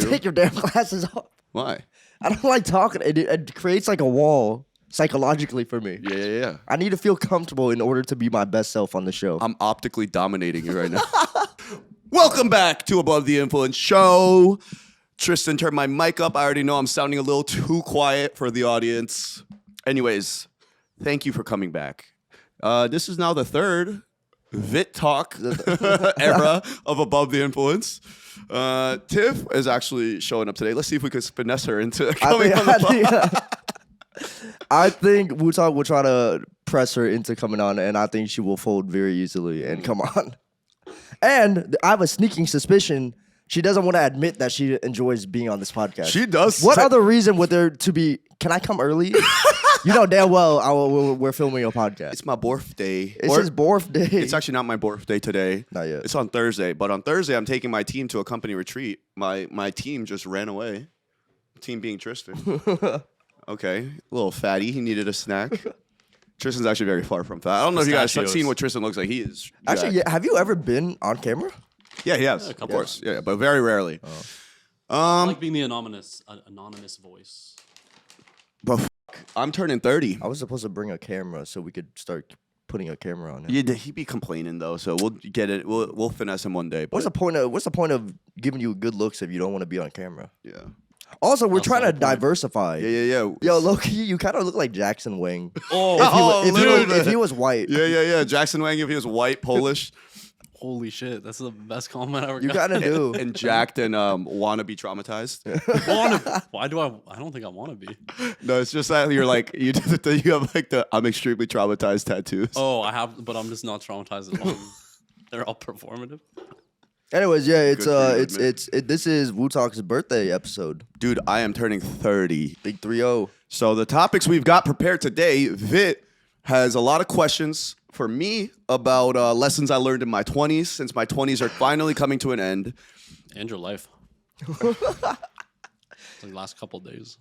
to. Take your damn glasses off. Why? I don't like talking. It creates like a wall psychologically for me. Yeah. I need to feel comfortable in order to be my best self on the show. I'm optically dominating you right now. Welcome back to Above the Influence Show. Tristan turned my mic up. I already know I'm sounding a little too quiet for the audience. Anyways, thank you for coming back. This is now the third Viet talk era of Above the Influence. Tiff is actually showing up today. Let's see if we can finesse her into coming on the pod. I think Wootak will try to press her into coming on, and I think she will fold very easily and come on. And I have a sneaking suspicion she doesn't want to admit that she enjoys being on this podcast. She does. What other reason would there to be? Can I come early? You know damn well we're filming a podcast. It's my birthday. It's his birthday. It's actually not my birthday today. Not yet. It's on Thursday. But on Thursday, I'm taking my team to a company retreat. My team just ran away. Team being Tristan. Okay. A little fatty. He needed a snack. Tristan's actually very far from fat. I don't know if you guys have seen what Tristan looks like. He is jacked. Actually, yeah, have you ever been on camera? Yeah, he has. Of course. Yeah, but very rarely. I like being the anonymous voice. But I'm turning 30. I was supposed to bring a camera so we could start putting a camera on him. Yeah, he'd be complaining though, so we'll get it. We'll finesse him one day. What's the point of giving you good looks if you don't want to be on camera? Yeah. Also, we're That's trying to the point. diversify. Yeah. Yo, low-key, you kind of look like Jackson Wang. Oh, If he was white. Yeah. Jackson Wang, if he was white, Polish, holy shit. That's the best comment I ever You got. kind of do. and jacked and wanna be traumatized. Why do I don't think I want to be. No, it's just that you're like you have like the I'm extremely traumatized tattoos. Oh, I have, but I'm just not traumatized at all. They're all performative. Anyways, yeah, Good for you, man. this is Wootak's birthday episode. Dude, I am turning 30. Big 3-0. So the topics we've got prepared today, Viet has a lot of questions for me about lessons I learned in my 20s, since my 20s are finally coming to an end. And your life. Like last couple days.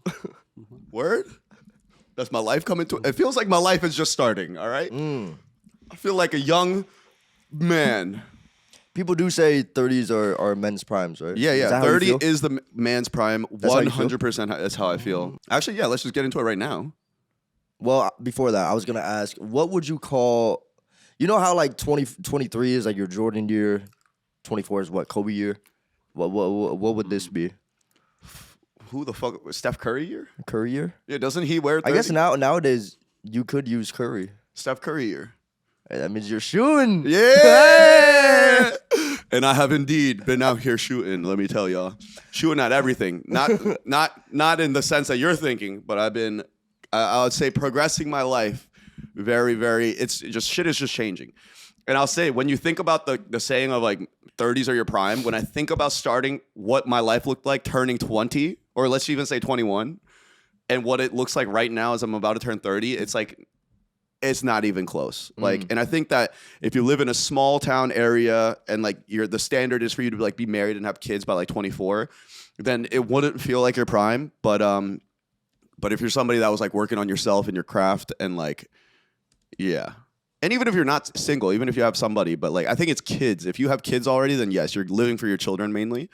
Word? That's my life coming to it feels like my life is just starting, all right? I feel like a young man. People do say 30s are men's primes, right? Yeah. Is that how you 30 feel? is the man's prime. how you feel? 100% that's how I feel. Actually, yeah, let's just get into it right now. Well, before that, I was going to ask, what would you call, you know how like 23 is like your Jordan year, 24 is what, Kobe year? What would this be? Who the fuck? Steph Curry year? Curry year? Yeah, doesn't he wear 30? I guess nowadays you could use Curry. Steph Curry year. Hey, that means you're shooting. Yeah. And I have indeed been out here shooting, let me tell y'all. Shooting at everything. Not in the sense that you're thinking, but I've been, I would say, progressing my life very, very, shit is just changing. And I'll say, when you think about the saying of like 30s are your prime, when I think about starting what my life looked like turning 20, or let's even say 21, and what it looks like right now as I'm about to turn 30, it's like, it's not even close. Like, and I think that if you live in a small town area and like the standard is for you to like be married and have kids by like 24, then it wouldn't feel like your prime. But if you're somebody that was like working on yourself and your craft and like, yeah. And even if you're not single, even if you have somebody, but like, I think it's kids. If you have kids already, then yes, you're living for your children mainly.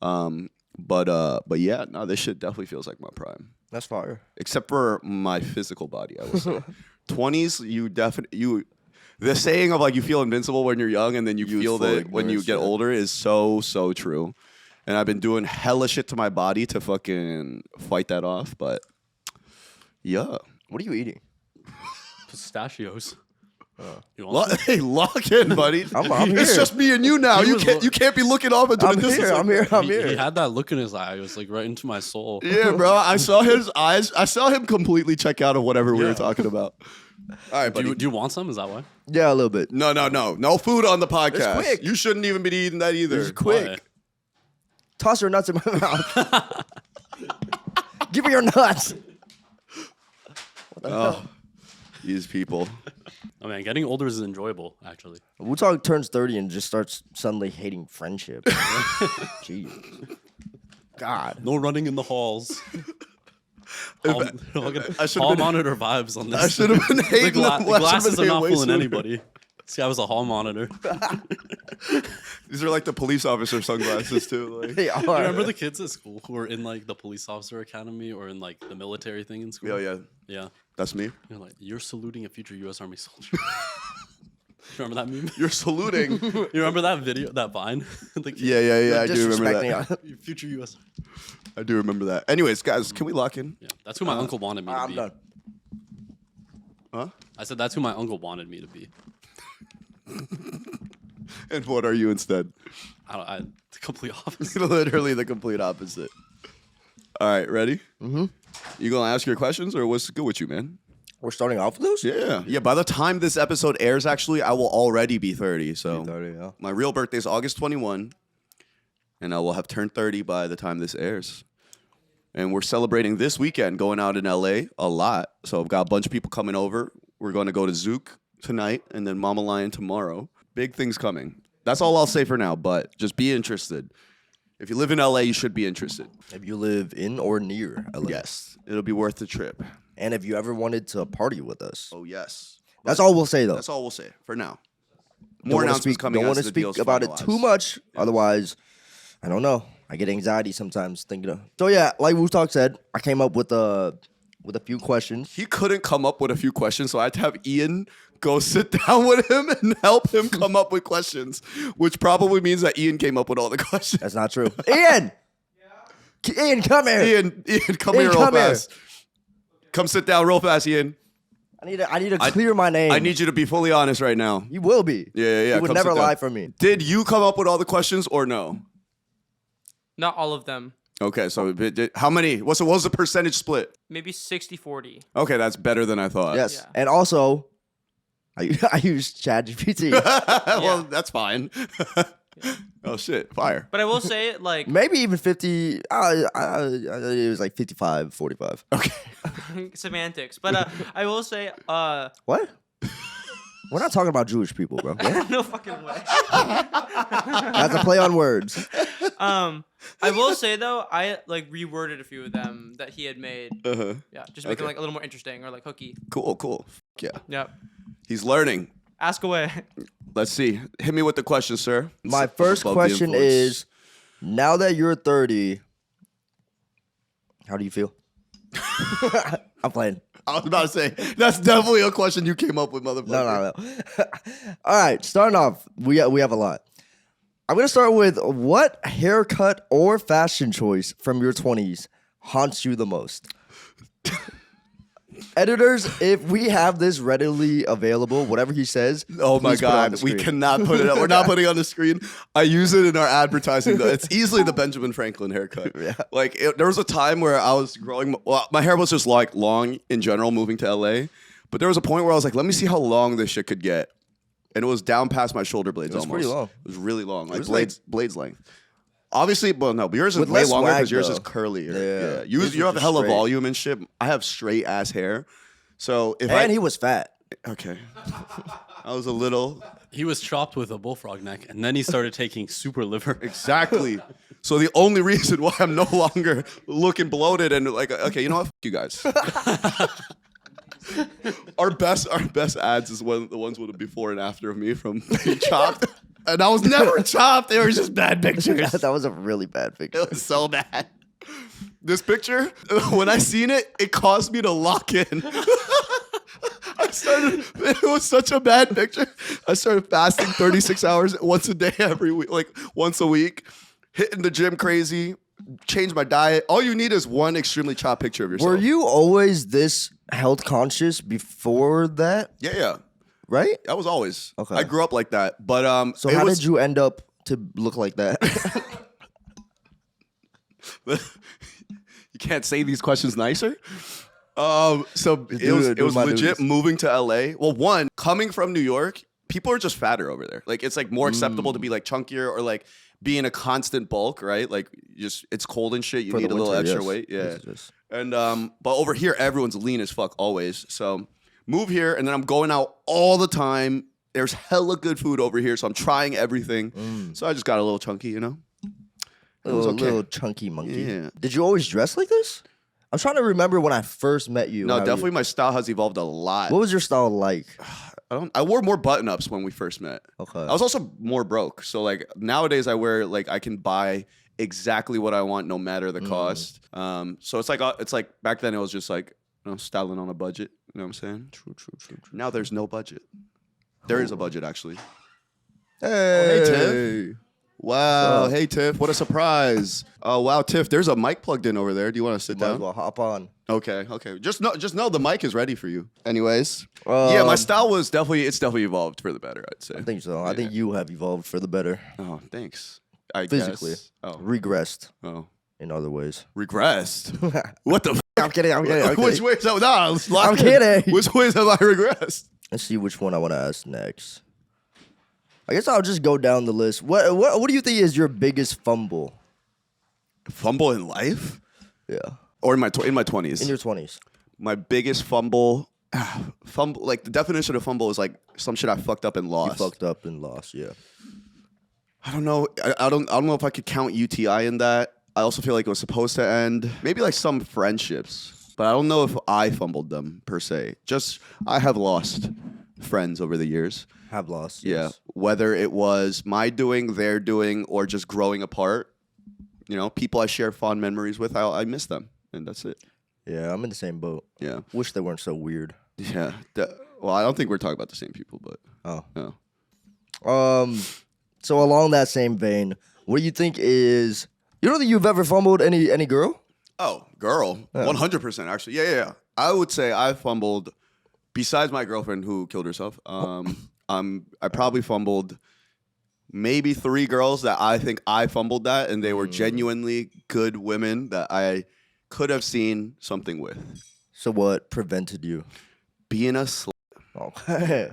But yeah, no, this shit definitely feels like my prime. That's fire. Except for my physical body, I would say. 20s, the saying of like you feel invincible when you're young and then you feel it when you get older is so true. And I've been doing hella shit to my body to fucking fight that off, but yeah. What are you eating? Pistachios. You want some? Hey, lock in, buddy. I'm here. It's just me and you now. He You was can't be looking off into the distance. I'm here. He had that look in his eye. It was like right into my soul. Yeah, bro. I saw his eyes. I saw him completely check out of whatever we were talking about. All right, buddy. Do you want some? Is that why? Yeah, a little bit. No. No food on the podcast. It's quick. You shouldn't even be eating that either. It's quick. Why? Toss your nuts in my mouth. Give me your nuts. What the hell? These people. Oh man, getting older is enjoyable, actually. Wootak turns 30 and just starts suddenly hating friendship. Jeez. God. No running in the halls. I should've Hall been- monitor vibes on this. I should have been The, hating them. the glasses are not way fooling sooner. anybody. This guy was a hall monitor. These are like the police officer sunglasses too. Like. They are. Do you remember the kids at school who were in like the police officer academy or in like the military thing in school? Yeah. Yeah. That's me. You're like, you're saluting a future U.S. Army soldier. You remember that meme? You're saluting. You remember that video, that Vine? The kid- Yeah. I do remember that. Disrespecting. Future U.S. I do remember that. Anyways, guys, can we lock in? Yeah, that's who my uncle wanted me to I'm be. done. Huh? I said that's who my uncle wanted me to be. And what are you instead? The complete opposite. Literally the complete opposite. All right, ready? Mm-hmm. You gonna ask your questions, or what's good with you, man? We're starting off with those? Yeah. By the time this episode airs, actually, I will already be 30. So 30, yeah. my real birthday is August 21, and I will have turned 30 by the time this airs. And we're celebrating this weekend, going out in LA a lot. So I've got a bunch of people coming over. We're going to go to Zouk tonight, and then Mama Lion tomorrow. Big things coming. That's all I'll say for now, but just be interested. If you live in LA, you should be interested. If you live in or near LA. Yes, it'll be worth the trip. And if you ever wanted to party with us. Oh, yes. That's all we'll say, though. That's all we'll say for now. Don't More wanna announcements speak, coming Don't as want to the speak deal's about it finalized. too much. Otherwise, I don't know. I get anxiety sometimes thinking of. So, yeah, like Wootak said, I came up with a few questions. He couldn't come up with a few questions, so I had to have Ian go sit down with him and help him come up with questions, which probably means that Ian came up with all the questions. That's not true. Ian! Ian, come here. Ian, come here real come here. fast. Come sit down real fast, Ian. I need to clear my name. I need you to be fully honest right now. You will be. Yeah. You would come never sit down. lie for me. Did you come up with all the questions or no? Not all of them. Okay, so how many? What was the percentage split? Maybe 60-40. Okay, that's better than I thought. Yes. Yeah. And also, I use ChatGPT. Well, that's fine. Oh shit, fire. But I will say, like, Maybe even 50. It was like 55, 45. Okay. semantics. But I will say, What? We're not talking about Jewish people, bro. What? no fucking way. That's a play on words. I will say though, I like reworded a few of them that he had made. Uh-huh. Yeah, just make it Okay. like a little more interesting or like hooky. Cool. Yeah. Yep. He's learning. Ask away. Let's see. Hit me with the question, sir. My first Above the question influence. is, now that you're 30, how do you feel? I'm playing. I was about to say, that's definitely a question you came up with, motherfucker. No. All right, starting off, we have a lot. I'm gonna start with what haircut or fashion choice from your 20s haunts you the most? Editors, if we have this readily available, whatever he says, Oh my please put it on God, the we screen. cannot put it up. We're not putting it on the screen. I use it in our advertising, though. It's easily the Benjamin Franklin haircut. Yeah. Like, there was a time where I was growing, well, my hair was just like long in general moving to LA. But there was a point where I was like, let me see how long this shit could get. And it was down past my shoulder blades It was almost. pretty long. It was really long. Like was blades length. Obviously, well, no, but yours is With way less longer because swag, yours though. is curlier. Yeah. You His you was have a just hella straight. volume and shit. I have straight ass hair. So if And he was fat. Okay. I was a little. He was chopped with a bullfrog neck, and then he started taking super liver. Exactly. So the only reason why I'm no longer looking bloated and like, okay, you know what? F- you guys. Our best ads is the ones with the before and after of me from being chopped. And I was never chopped. They were just bad pictures. That was a really bad picture. It was so bad. This picture, when I seen it, it caused me to lock in. It was such a bad picture. I started fasting 36 hours once a day every week, like once a week, hitting the gym crazy, changed my diet. All you need is one extremely chopped picture of yourself. Were you always this health conscious before that? Yeah. Right? I was always. Okay. I grew up like that. But So how did you end up to look like that? You can't say these questions nicer. So it was my legit duties. moving to LA. Well, one, coming from New York, people are just fatter over there. Like it's like more acceptable to be like chunkier or like be in a constant bulk, right? Like just it's cold and shit. You For the need a little winter, extra yes. weight. Yeah. Yes. And but over here, everyone's lean as fuck always. So move here, and then I'm going out all the time. There's hella good food over here, so I'm trying everything. So I just got a little chunky, you know. It was okay. Little chunky monkey. Yeah. Did you always dress like this? I'm trying to remember when I first met you. No, how definitely my style has evolved a lot. What was your style like? I wore more button ups when we first met. Okay. I was also more broke. So like nowadays I wear like I can buy exactly what I want no matter the cost. So it's like back then it was just like styling on a budget. You know what I'm saying? True. Now there's no budget. There is a budget actually. Hey, Tiff. Wow. Hey Tiff, what a surprise. Oh wow, Tiff, there's a mic plugged in over there. Do you want to sit Might as down? well hop on. Okay. Just know the mic is ready for you. Anyways. Yeah, my style was definitely evolved for the better, I'd say. I think so. I think you have evolved for the better. Oh, thanks. I Physically. guess. Oh. Regressed Oh. in other ways. Regressed? What the I'm kidding. Which ways? I'm kidding. Which ways have I regressed? Let's see which one I want to ask next. I guess I'll just go down the list. What do you think is your biggest fumble? Fumble in life? Yeah. Or in my 20s? In your 20s. My biggest fumble, like the definition of fumble is like some shit I fucked up and lost. You fucked up and lost, yeah. I don't know. I don't know if I could count UTI in that. I also feel like it was supposed to end. Maybe like some friendships, but I don't know if I fumbled them per se. Just I have lost friends over the years. Have lost. Yeah. Yes. Whether it was my doing, their doing, or just growing apart. You know, people I share fond memories with, I miss them, and that's it. Yeah, I'm in the same boat. Yeah. Wish they weren't so weird. Yeah. Well, I don't think we're talking about the same people, but Oh. no. So along that same vein, what do you think is? You don't think you've ever fumbled any girl? Oh, girl, 100% actually. Yeah. I would say I fumbled. Besides my girlfriend who killed herself, I probably fumbled maybe 3 girls that I think I fumbled that, and they were genuinely good women that I could have seen something with. So what prevented you? Being a slut. Okay.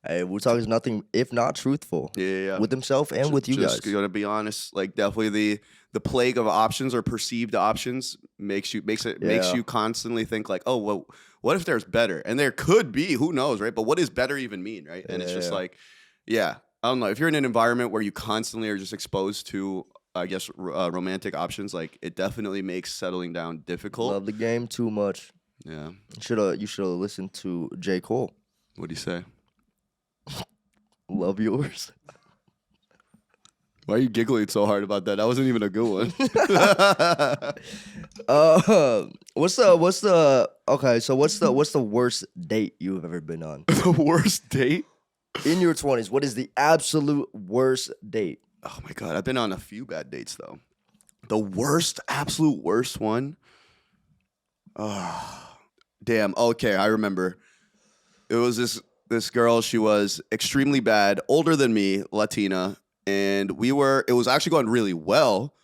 Hey, Wootak is nothing if not truthful. Yeah. With himself and with you just guys. Gonna be honest, like definitely the plague of options or perceived options makes you constantly think like, oh well, what if there's better? And there could be, who knows, right? But what does better even mean, right? And it's just like, I don't know. If you're in an environment where you constantly are just exposed to, I guess, romantic options, like it definitely makes settling down difficult. Love the game too much. Yeah. You should have listened to J. Cole. What do you say? Love yours. Why are you giggling so hard about that? That wasn't even a good one. What's the worst date you've ever been on? The worst date? In your 20s, what is the absolute worst date? Oh my God, I've been on a few bad dates though. The worst, absolute worst one. Oh, damn. Okay, I remember. It was this girl. She was extremely bad, older than me, Latina, and it was actually going really well.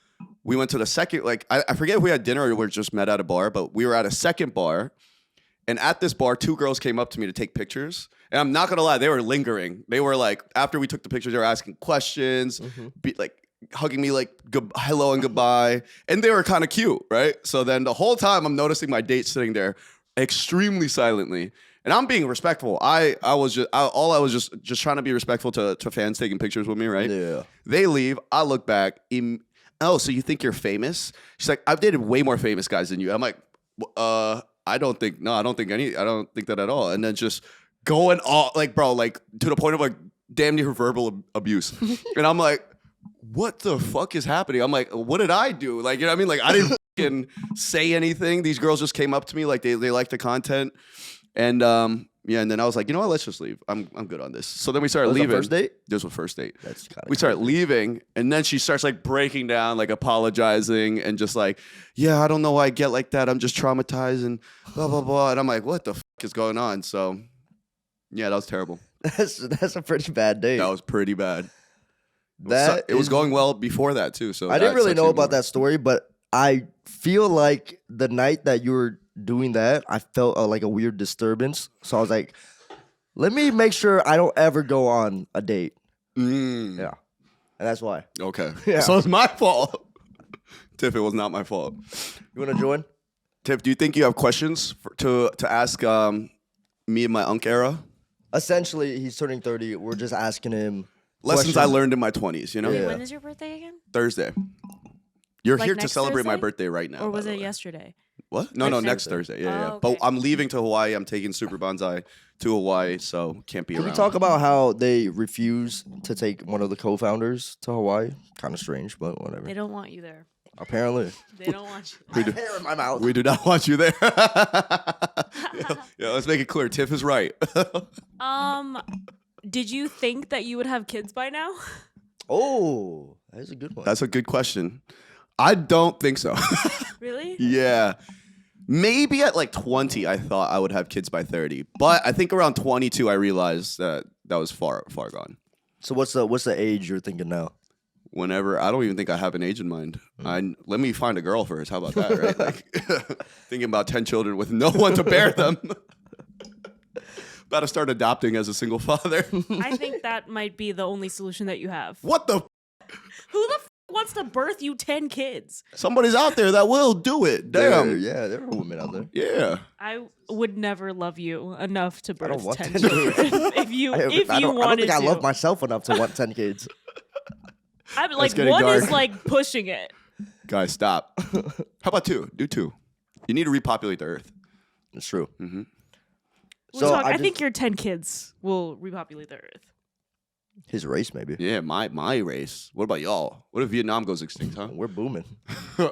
We went to the second, like I forget if we had dinner or we just met at a bar, but we were at a second bar. And at this bar, 2 girls came up to me to take pictures. And I'm not going to lie, they were lingering. They were like, after we took the pictures, they were asking questions, hugging me like hello and goodbye. And they were kind of cute, right? So then the whole time I'm noticing my date sitting there extremely silently. And I'm being respectful. I was just trying to be respectful to fans taking pictures with me, right? Yeah. They leave. I look back. Oh, so you think you're famous? She's like, I've dated way more famous guys than you. I'm like, I don't think that at all. And then just going all like, bro, like to the point of like damn near verbal abuse. And I'm like, what the fuck is happening? I'm like, what did I do? Like, you know what I mean? Like I didn't fucking say anything. These girls just came up to me like they liked the content. And and then I was like, you know what? Let's just leave. I'm good on this. So then we started leaving. First date? This was first date. That's kind of we start leaving, and then she starts like breaking down, like apologizing, and just like, yeah, I don't know why I get like that. I'm just traumatized and blah blah blah. And I'm like, what the fuck is going on? So, yeah, that was terrible. That's a pretty bad date. That was pretty bad. It was going well before that too. So I didn't really know about that story, but I feel like the night that you were doing that, I felt like a weird disturbance. So I was like, let me make sure I don't ever go on a date. Yeah. And that's why. Okay. Yeah. So it's my fault. Tiff, it was not my fault. You want to join? Tiff, do you think you have questions to ask me in my unk era? Essentially, he's turning 30. We're just asking him lessons I learned in my 20s, you know? Yeah. Wait, when is your birthday again? Thursday. You're Like here to next celebrate my Thursday? birthday right now. Or was by the it way. yesterday? What? No, Next next Thursday. Thursday. Yeah. Oh, But okay. I'm leaving to Hawaii. I'm taking Super Bonsai to Hawaii, so can't be Can around. we talk about how they refuse to take one of the co-founders to Hawaii? Kind of strange, but whatever. They don't want you there. Apparently. They don't want you. Hair in my mouth. We do not want you there. Yeah, let's make it clear. Tiff is right. Did you think that you would have kids by now? Oh, that's a good one. That's a good question. I don't think so. Really? Yeah. Maybe at like 20, I thought I would have kids by 30. But I think around 22, I realized that was far gone. So what's the age you're thinking now? Whenever, I don't even think I have an age in mind. Let me find a girl first. How about that, right? Like, thinking about 10 children with no one to bear them. About to start adopting as a single father. I think that might be the only solution that you have. What the? Who the wants to birth you 10 kids? Somebody's out there that will do it. Damn. Yeah, there are women out there. Yeah. I would never love you enough to I birth don't want 10 10 children. kids. if you I don't wanted think I to. love myself enough to want 10 kids. I'm like getting one is dark. like pushing it. Guys, stop. How about 2? Do 2. You need to repopulate the earth. It's true. So I just- think your 10 kids will repopulate the earth. his race maybe. Yeah, my race. What about y'all? What if Vietnam goes extinct, huh? We're booming.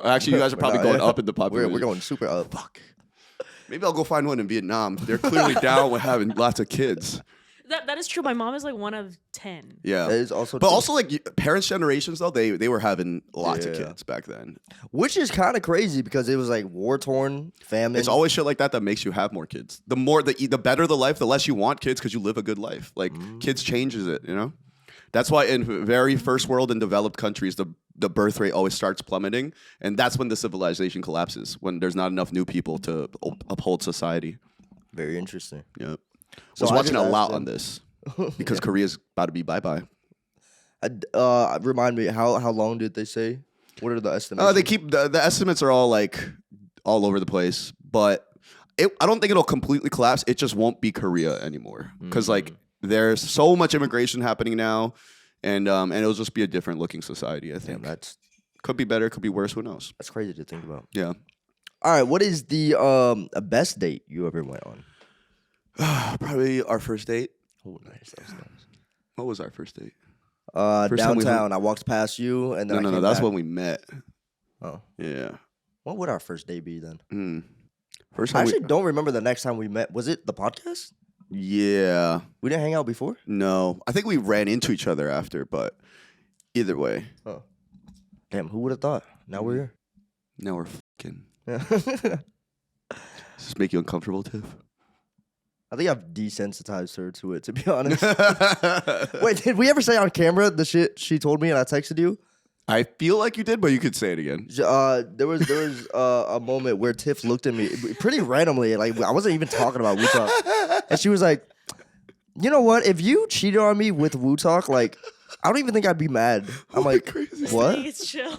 Actually, you guys are probably We're going not- up in the population. We're going super up. Fuck. Maybe I'll go find one in Vietnam. They're clearly down with having lots of kids. That is true. My mom is like one of 10. Yeah. That is also But true. also, like, parents' generations, though, they were having lots of Yeah. kids back then. Which is kind of crazy because it was like war torn, famine. It's always shit like that that makes you have more kids. The better the life, the less you want kids because you live a good life. Like, kids changes it, you know? That's why in very first world and developed countries, the birth rate always starts plummeting. And that's when the civilization collapses, when there's not enough new people to uphold society. very interesting. Yeah. So I was I watching just a lot asked on this because Korea's about to be bye-bye. Remind me, how long did they say? What are the estimates? They keep the estimates are all like all over the place, but I don't think it'll completely collapse. It just won't be Korea anymore because like there's so much immigration happening now, and it'll just be a different looking society. I think that's could be better, could be worse. Who knows? crazy to think about. Yeah. All right, what is the best date you ever went on? Probably our first date. Oh, nice. That was nice. What was our first date? First time we Downtown. I walked past you, and then No. That's when we met. Oh, Yeah. what would our first date be then? First I time. actually don't remember the next time we met. Was it the podcast? Yeah. We didn't hang out before. No. I think we ran into each other after, but either way, Oh, damn! Who would have thought? Now we're now we're fucking. here. Does this make you uncomfortable, Tiff? I think I've desensitized her to it. To be honest. Wait, did we ever say on camera the shit she told me and I texted you? I feel like you did, but you could say it again. There was a moment where Tiff looked at me pretty randomly, like I wasn't even talking about Wootak, and she was like, "You know what? If you cheated on me with Wootak, like I don't even think I'd be mad." I'm like, crazy. I "What?" think it's chill.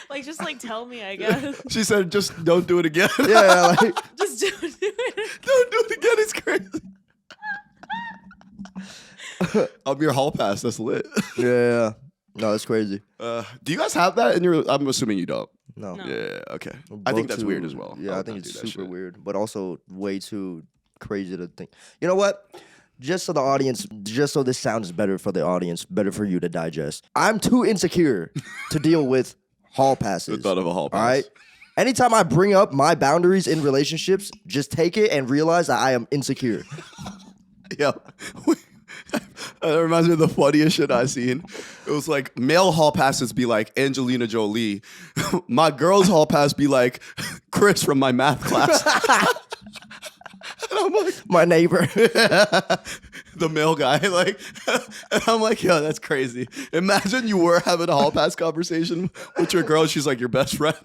like just like tell me, I guess. She said, "Just don't do it again." Yeah, like Just do it. Don't do it again. It's crazy. I'm your hall pass. That's lit. yeah. No, that's crazy. Do you guys have that in your? I'm assuming you don't. No. No. Yeah. Okay. We're I think both that's too- weird as well. Yeah, I would think not it's do that super shit. weird, but also way too crazy to think. You know what? Just so the audience, just so this sounds better for the audience, better for you to digest. I'm too insecure to deal with hall passes. The thought of a hall pass. All right. Anytime I bring up my boundaries in relationships, just take it and realize that I am insecure. Yeah. That reminds me of the funniest shit I seen. It was like male hall passes be like Angelina Jolie. My girl's hall pass be like Chris from my math class. And I'm like, My neighbor. the male guy, like, and I'm like, yo, that's crazy. Imagine you were having a hall pass conversation with your girl. She's like your best friend.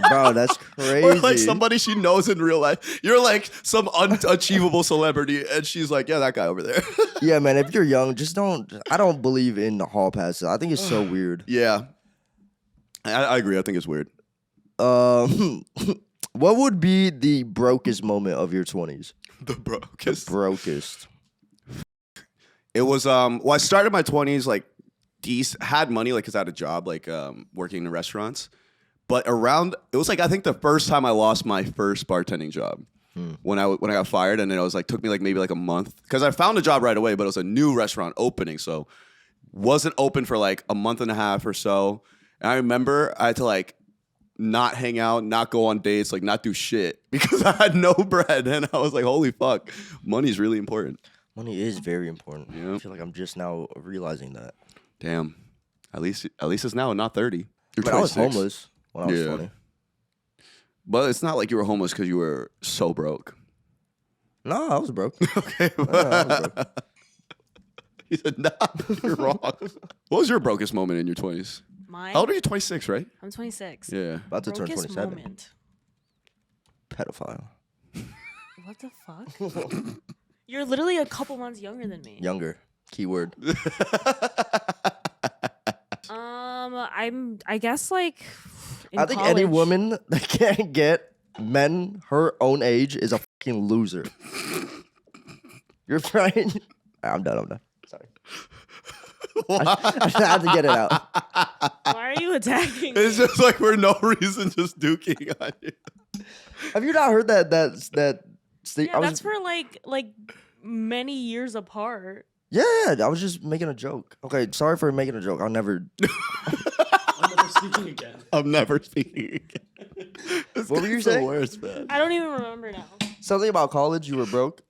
Bro, that's crazy. Or like somebody she knows in real life. You're like some unachievable celebrity, and she's like, yeah, that guy over there. Yeah, man, if you're young, just don't. I don't believe in the hall passes. I think it's so weird. Yeah. I agree. I think it's weird. What would be the brokest moment of your 20s? The brokest. Brokest. It was well, I started my 20s like had money like cuz I had a job like working in restaurants. But it was like I think the first time I lost my first bartending job. When I got fired, and it was like took me like maybe like a month because I found a job right away, but it was a new restaurant opening, so wasn't open for like a month and a half or so. And I remember I had to like not hang out, not go on dates, like not do shit because I had no bread, and I was like, holy fuck, money's really important. Money is very important. Yep. I feel like I'm just now realizing that. Damn, at least it's now not 30. You're But I was 26. homeless when I was 20. But it's not like you were homeless because you were so broke. No, I was broke. Okay. I was broke. He said, nah, you're wrong. What was your brokest moment in your 20s? Mine? How old are you? 26, right? I'm 26. Yeah. About to turn Brokest 27. moment. Pedophile. What the fuck? You're literally a couple months younger than me. Younger. Keyword. I guess like in I think any college- woman that can't get men her own age is a fucking loser. You're right. I'm done. Sorry. I had to get it out. Why are you attacking It's me? just like for no reason, just duking on you. Have you not heard that Yeah, that's for like many years apart. Yeah, I was just making a joke. Okay, sorry for making a joke. I'll never. I'm never speaking again. I'm never speaking again. This What were you guy's the saying? worst, man. I don't even remember now. Something about college. You were broke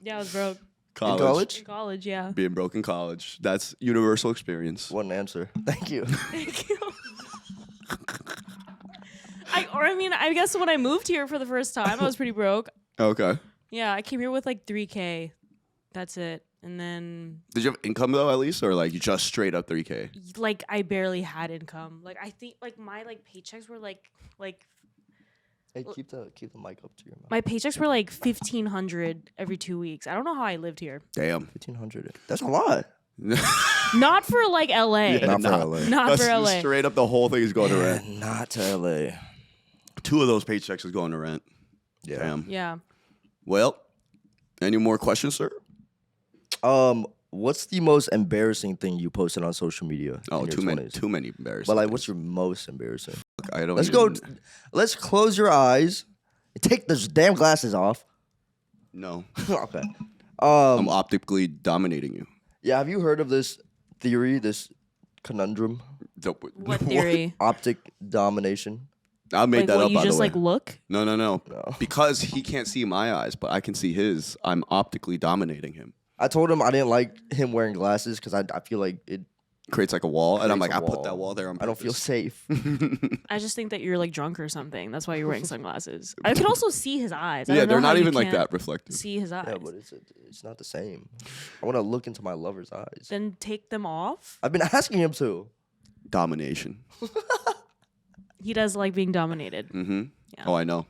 Yeah, I was broke College. in college. in college. Yeah. Being broke in college. That's universal experience. What an answer. Thank you. Thank you. I guess when I moved here for the first time, I was pretty broke. Okay. Yeah, I came here with like $3K. That's it. And then Did you have income though, at least, or like you just straight up 3K? like I barely had income. Like I think like my like paychecks were like Hey, keep the mic up to your mouth. my paychecks were like $1,500 every 2 weeks. I don't know how I lived here. Damn. 1,500. That's a lot. Not for like LA. Not for LA. Not That's for LA. straight up the whole thing is going to rent. Not to LA. 2 of those paychecks is going to rent. Yeah. Damn. Yeah. Well, any more questions, sir? What's the most embarrassing thing you posted on social media? Oh, in your too many 20s? embarrassing. But like, things. what's your most embarrassing? I don't. Let's even, go. Let's close your eyes. Take those damn glasses off. No, Okay. I'm optically dominating you. Yeah. Have you heard of this theory? This conundrum? What theory? Optic domination. I made Like that what up. you By just the way. like look? No. No. Because he can't see my eyes, but I can see his. I'm optically dominating him. I told him I didn't like him wearing glasses because I feel like it. Creates like a wall, and I'm like, Creates a I put wall. that wall there. On I don't feel purpose. safe. I just think that you're like drunk or something. That's why you're wearing sunglasses. I can also see his eyes. I Yeah, don't know they're how not you even like can't that reflective. See his eyes. Yeah, but it's not the same. I want to look into my lover's eyes. Then take them off. I've been asking him to. Domination. He does like being dominated. Mm-hmm. Yeah. Oh, I know.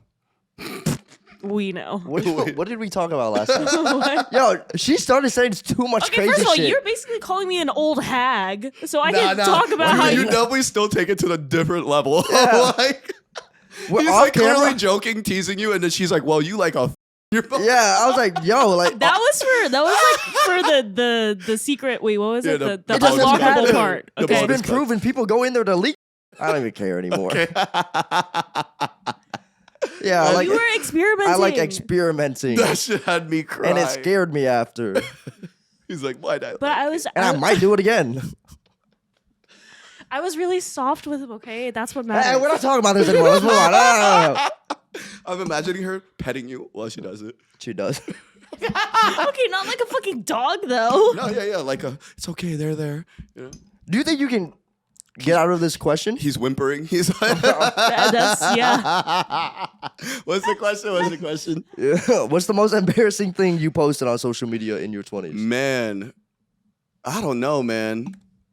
We know. What did we talk about last week? What? Yo, she started saying too much Okay, crazy first of all, shit. you're basically calling me an old hag, so I can talk about how you you. definitely still take it to the different level. Yeah. Like We're he's off like camera. clearly joking, teasing you, and then she's like, "Well, you like a." Yeah, I was like, yo, like That was like for the secret. Wait, what was Yeah, it? the The bonus unlockable content. part. The Okay. it's bonus been proven. People go in there to leak. I don't even care anymore. Yeah, I like You were experimenting. I like experimenting, That shit had me crying. and it scared me after. He's like, "Why not?" But I was. And I might do it again. I was really soft with him. Okay, that's what matters. Hey, we're not talking about this anymore. Let's move on. No. I'm imagining her petting you while she does it. She does. Okay, not like a fucking dog though. No, yeah, like it's okay. They're there. You know? Do you think you can get out of this question? He's whimpering. He's like, That's yeah. What's the question? Yeah. What's the most embarrassing thing you posted on social media in your 20s? Man, I don't know, man.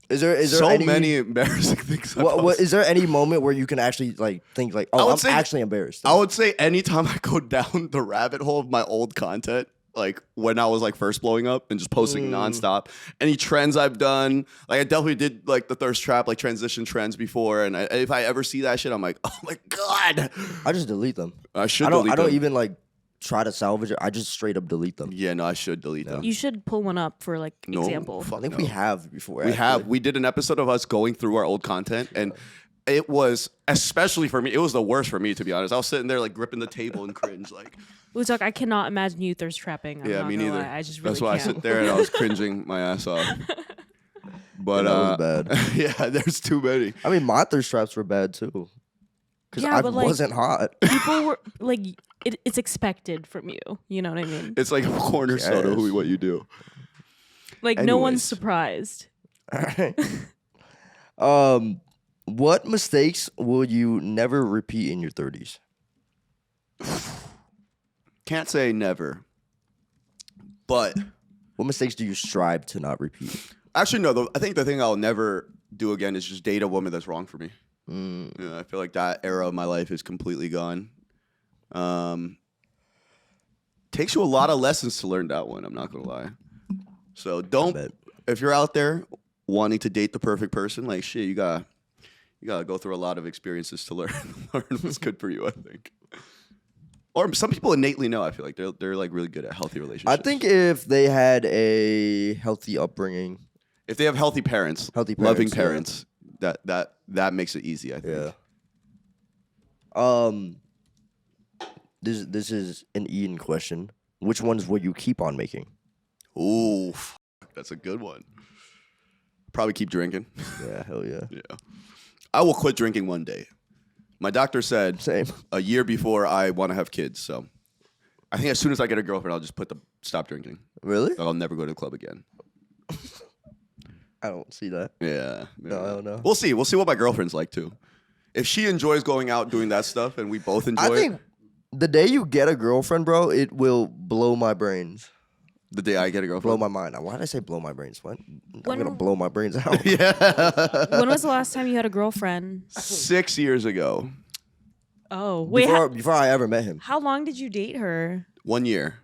Is there So any, many embarrassing things. What is there any moment where you can actually like think like, I oh, would I'm say- actually embarrassed? I would say anytime I go down the rabbit hole of my old content, like when I was like first blowing up and just posting nonstop, any trends I've done, like I definitely did like the thirst trap, like transition trends before, and if I ever see that shit, I'm like, oh my god, I just delete them. I should. I don't delete them. even like try to salvage it. I just straight up delete them. Yeah, no, I should delete them. You should pull one up for like No, example. fuck I think no. we have before. We actually. have. We did an episode of us going through our old content, and it was, especially for me, it was the worst for me, to be honest. I was sitting there like gripping the table and cringe like. Wootak, I cannot imagine you thirst trapping. I'm Yeah, not me gonna neither. lie. I just really That's why can't. I sit there and I was cringing my ass off. But Yeah, that was bad. yeah, there's too many. I mean, my thirst traps were bad too. Because Yeah, I but, like, wasn't hot. People were like, it's expected from you. You know what I mean? It's like a cornerstone of what you do. Like no one's Anyways. surprised. All right. What mistakes will you never repeat in your 30s? Can't say never. But What mistakes do you strive to not repeat? actually, no. I think the thing I'll never do again is just date a woman that's wrong for me. Yeah, I feel like that era of my life is completely gone. Takes you a lot of lessons to learn that one. I'm not gonna lie. So don't. bet. If you're out there wanting to date the perfect person, like shit, you gotta go through a lot of experiences to learn what's good for you. I think. Or some people innately know. I feel like they're like really good at healthy relationships. I think if they had a healthy upbringing, if they have healthy parents, loving parents, that makes it easy. I think. yeah. This is an Ian question. Which ones will you keep on making? Ooh, that's a good one. Probably keep drinking. Yeah, hell yeah. Yeah. I will quit drinking one day. My doctor said Same. a year before I want to have kids. So I think as soon as I get a girlfriend, I'll just stop drinking. Really? I'll never go to the club again. I don't see that. Yeah. No, I don't know. We'll see. We'll see what my girlfriend's like too. If she enjoys going out doing that stuff and we both enjoy I it, think the day you get a girlfriend, bro, it will blow my brains. the day I get a Blow girlfriend. my mind. Why did I say blow my brains? What? I'm When- gonna blow my brains out. When was the last time you had a girlfriend? 6 years ago. Oh, wait. Before I ever met him. How long did you date her? 1 year.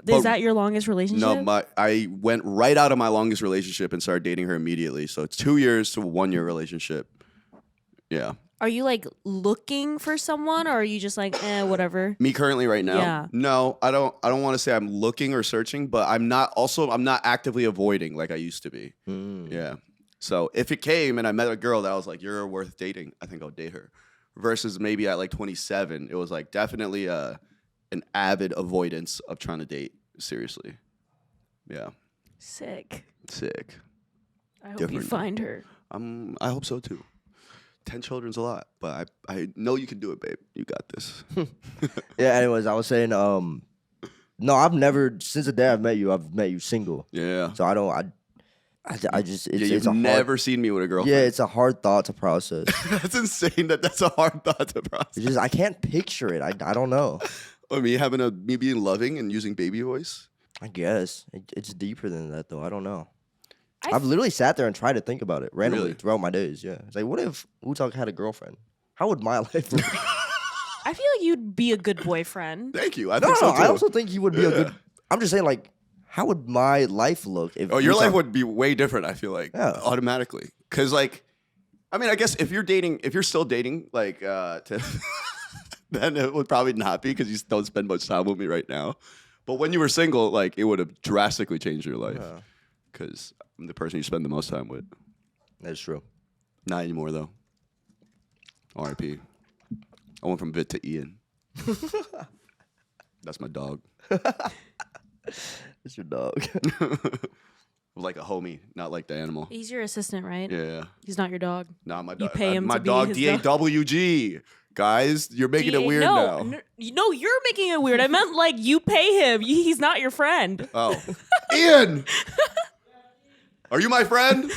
Is that your longest relationship? No, I went right out of my longest relationship and started dating her immediately. So it's 2 years to a 1 year relationship. Yeah. Are you like looking for someone, or are you just like, whatever? Me currently right now? Yeah. No, I don't want to say I'm looking or searching, but I'm not actively avoiding like I used to be. Yeah. So if it came and I met a girl that I was like, you're worth dating, I think I'll date her. Versus maybe at like 27, it was like definitely an avid avoidance of trying to date seriously. Yeah. Sick. Sick. I hope you Different. find her. I hope so too. 10 children's a lot, but I know you can do it, babe. You got this. Yeah. Anyways, I was saying, no, I've never since the day I've met you single. Yeah. So I just it's, You've it's a never hard, seen me with a girlfriend. yeah, it's a hard thought to process. That's insane. That's a hard thought to process. It's just I can't picture it. I don't know. Oh, me being loving and using baby voice. I guess it's deeper than that though. I don't know. I I've literally sat there and tried to think about it randomly Really? throughout my days. Yeah, it's like, what if Wootak had a girlfriend? How would my life look? I feel like you'd be a good boyfriend. Thank you. I No, think so too. I also think he would be a Yeah. good. I'm just saying, like, how would my life look if? Oh, your Wootak- life would be way different. I feel like Yeah. automatically, because like, I mean, I guess if you're still dating, like, then it would probably not be because you don't spend much time with me right now. But when you were single, like, it would have drastically changed your life Yeah. because I'm the person you spend the most time with. That's true. Not anymore though. R.I.P. I went from Viet to Ian. That's my dog. It's your dog. Like a homie, not like the animal. He's your assistant, right? Yeah. He's not your dog. Nah, my You dog. pay him my to be dog his DAWG. Guys, you're making it weird now. No, you're making it weird. I meant like you pay him. He's not your friend. Oh. Ian! Are you my friend?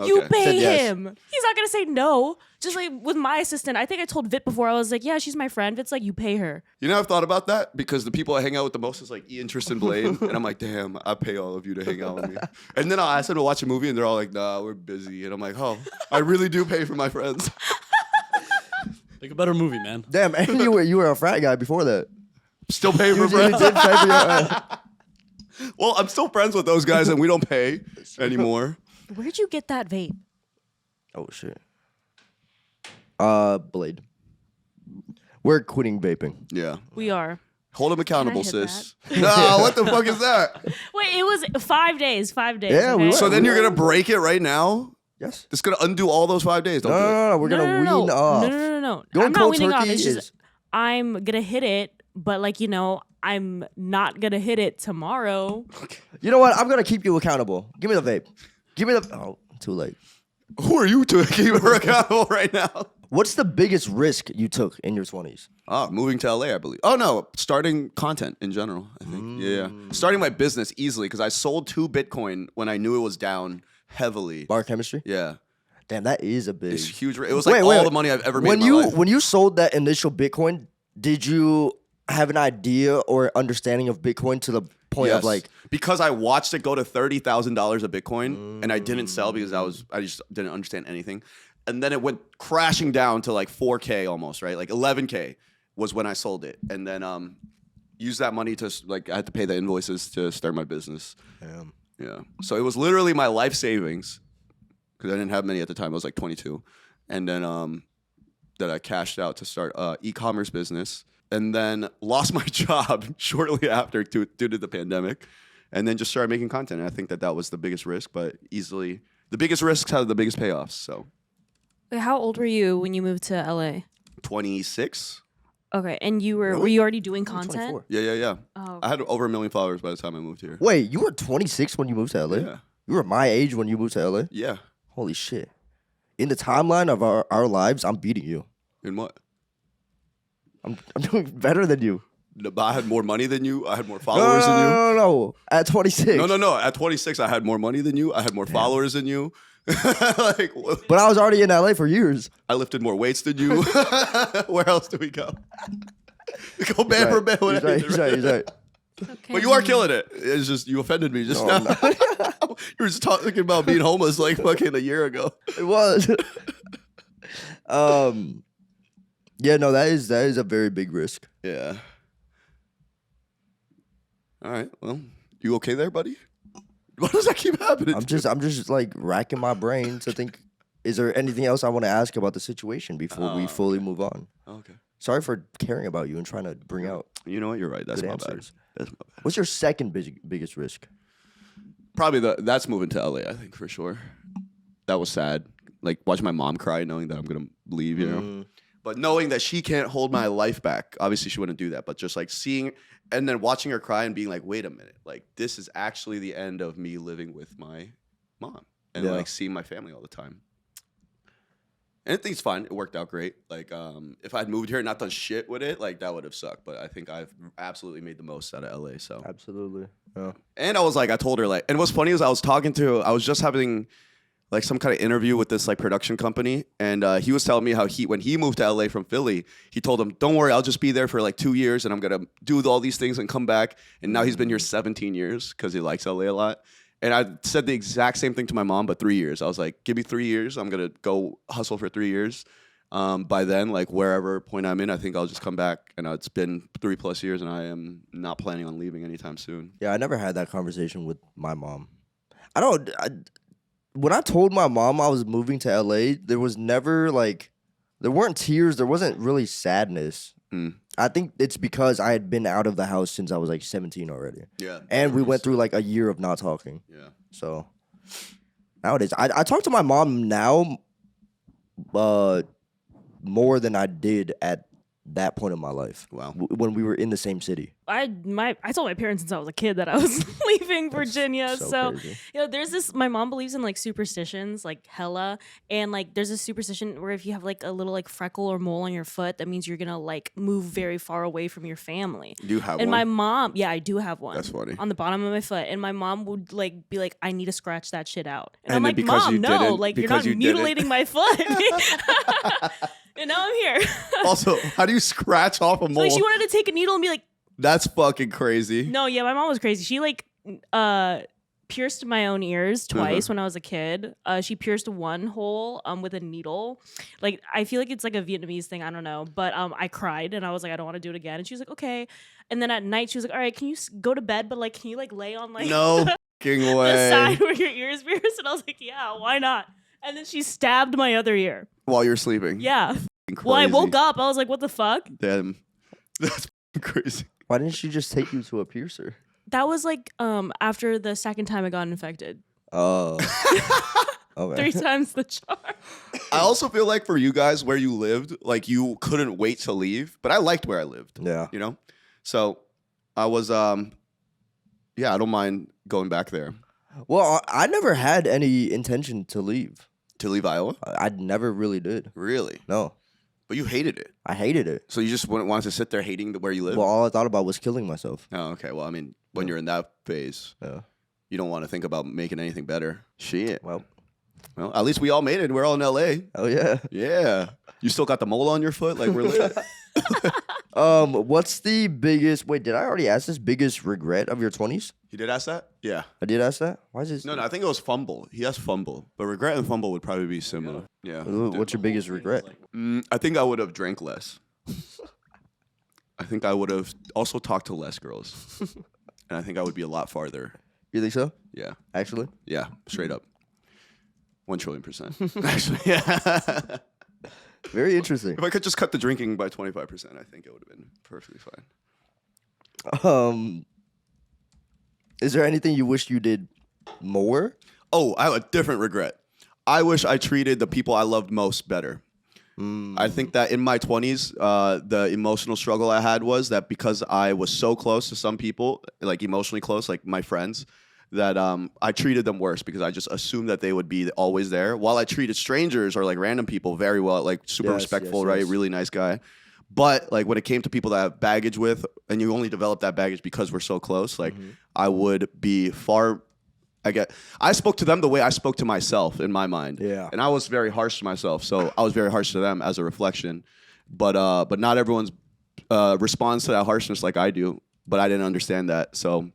You Okay. pay Said yes. him. He's not gonna say no. Just like with my assistant, I think I told Vit before. I was like, yeah, she's my friend. Vit's like, you pay her. You know, I've thought about that because the people I hang out with the most is like Ian, Tristan, Blaine. And I'm like, damn, I pay all of you to hang out with me. And then I'll ask them to watch a movie and they're all like, nah, we're busy. And I'm like, oh, I really do pay for my friends. Make a better movie, man. Damn, and you were a frat guy before that. Still paying for You did friends. pay for your. Well, I'm still friends with those guys and we don't pay anymore. Where'd you get that vape? Oh shit. Blade. We're quitting vaping. Yeah. We are. Hold them accountable, hit sis. No, what the fuck is that? Wait, it was 5 days. 5 days. Yeah, we okay? were. So then you're going to break it right now? Yes. It's gonna undo all those 5 days. Don't do it. No. We're gonna wean off. No. Going I'm not cold weaning off. turkey It's is. just I'm gonna hit it, but like I'm not gonna hit it tomorrow. You know what? I'm gonna keep you accountable. Give me the vape. Give me the. Oh, too late. Who are you to keep her accountable right now? What's the biggest risk you took in your 20s? Oh, moving to LA, I believe. Oh no, starting content in general. I think. Yeah. Starting my business easily because I sold 2 Bitcoin when I knew it was down heavily. Biochemistry? Yeah. Damn, that is a big. It's huge. It was like all the money I've ever made in my life. When you sold that initial Bitcoin, did you have an idea or understanding of Bitcoin to the point of like? Because I watched it go to $30,000 a Bitcoin and I didn't sell because I just didn't understand anything, and then it went crashing down to like 4K almost, right? Like 11K was when I sold it, and then used that money to like I had to pay the invoices to start my business. Damn. Yeah, so it was literally my life savings. Because I didn't have many at the time. I was like 22. And then that I cashed out to start e-commerce business. And then lost my job shortly after due to the pandemic. And then just started making content. And I think that was the biggest risk. But easily, the biggest risks have the biggest payoffs. So. Wait, how old were you when you moved to LA? 26. Okay, and were you already doing content? 24. Yeah. Oh, I had over 1 million followers by the time I moved here. Wait, you were 26 when you moved to LA? Yeah. You were my age when you moved to LA? Yeah. Holy shit. In the timeline of our lives, I'm beating you. In what? I'm doing better than you. But I had more money than you. I had more followers than you. No. At 26. No. At 26, I had more money than you. I had more followers than you. Like, But I was already in LA for years. I lifted more weights than you. Where else do we go? Go band for band. He's right. okay. But you are killing it. It's just you offended me just now. You were just talking about being homeless like fucking a year ago. It was. Yeah, no, that is a very big risk. Yeah. All right. Well, you okay there, buddy? Why does that keep happening? I'm just like racking my brain to think, is there anything else I want to ask about the situation before we fully move on? Okay. Sorry for caring about you and trying to bring out. You know what? You're right. That's Good my answers. bad. That's my bad. What's your second biggest risk? Probably that's moving to LA, I think, for sure. That was sad. Like watching my mom cry knowing that I'm gonna leave, you know. But knowing that she can't hold my life back, obviously she wouldn't do that. But just like seeing and then watching her cry and being like, wait a minute, like this is actually the end of me living with my mom and like seeing my family all the time. And I think it's fine. It worked out great. Like if I'd moved here and not done shit with it, like that would have sucked. But I think I've absolutely made the most out of LA. So Absolutely. Yeah. and I told her like, and what's funny is I was just having like some kind of interview with this like production company, and he was telling me how when he moved to LA from Philly, he told him, "Don't worry, I'll just be there for like 2 years, and I'm gonna do all these things and come back." And now he's been here 17 years because he likes LA a lot. And I said the exact same thing to my mom, but 3 years. I was like, "Give me 3 years. I'm gonna go hustle for 3 years. By then, like wherever point I'm in, I think I'll just come back." And it's been 3+ years, and I am not planning on leaving anytime soon. Yeah, I never had that conversation with my mom. When I told my mom I was moving to LA, there was never there weren't tears. There wasn't really sadness. I think it's because I had been out of the house since I was like 17 already. Yeah. And we went through like a year of not talking. Yeah. So nowadays, I talk to my mom now more than I did at that point in my life. Wow. When we were in the same city. I told my parents since I was a kid that I was leaving Virginia. So crazy. there's this. My mom believes in like superstitions, like hella, and like there's a superstition where if you have like a little like freckle or mole on your foot, that means you're gonna like move very far away from your family. Do you have and one? my mom, yeah, I do have one. That's funny. On the bottom of my foot, and my mom would like be like, "I need to scratch that shit out," and I'm And like, then because "Mom, you no, didn't- like you're because not you didn't." mutilating my foot." And now I'm here. Also, how do you scratch off a So mole? like, she wanted to take a needle and be like, That's fucking crazy. no, yeah, my mom was crazy. She like pierced my own ears twice when I was a kid. She pierced one hole with a needle. Like I feel like it's like a Vietnamese thing. I don't know, but I cried and I was like, I don't want to do it again. And she was like, okay. And then at night she was like, all right, can you go to bed? But like, can you like lay on like No fucking the way. side where your ears pierced? And I was like, yeah, why not? And then she stabbed my other ear. While you're sleeping. Yeah. Crazy. Well, I woke up. I was like, what the fuck? Damn. That's crazy. Why didn't she just take you to a piercer? That was like after the second time I got infected. Oh. Okay. 3 times the charge. I also feel like for you guys where you lived, like you couldn't wait to leave, but I liked where I lived. Yeah. You know? So I was yeah, I don't mind going back there. Well, I never had any intention to leave. To leave Iowa? I never really did. Really? No, But you hated it. I hated it. So you just wanted to sit there hating where you live? Well, all I thought about was killing myself. Oh, okay. Well, I mean, when you're in that phase, Yeah. you don't want to think about making anything better. Shit. Well, Well, at least we all made it. We're all in LA. oh yeah. Yeah. You still got the mole on your foot? Like we're lit. What's the biggest? Wait, did I already ask this? Biggest regret of your 20s? You did ask that? Yeah. I did ask that. Why is this? No, I think it was fumble. He asked fumble. But regret and fumble would probably be similar. Yeah. What's your biggest regret? I think I would have drank less. I think I would have also talked to less girls. And I think I would be a lot farther. You think so? Yeah. Actually, Yeah. Straight up. 1 trillion%. Actually, yeah. very interesting. If I could just cut the drinking by 25%, I think it would have been perfectly fine. Is there anything you wish you did more? Oh, I have a different regret. I wish I treated the people I loved most better. I think that in my 20s, the emotional struggle I had was that because I was so close to some people, like emotionally close, like my friends, that I treated them worse because I just assumed that they would be always there. While I treated strangers or like random people very well, like super Yes, respectful, yes, right? yes. Really nice guy. But like when it came to people that I have baggage with, and you only develop that baggage because we're so close, like I would be far. I spoke to them the way I spoke to myself in my mind. Yeah. And I was very harsh to myself, so I was very harsh to them as a reflection. But not everyone's responds to that harshness like I do. But I didn't understand that, so.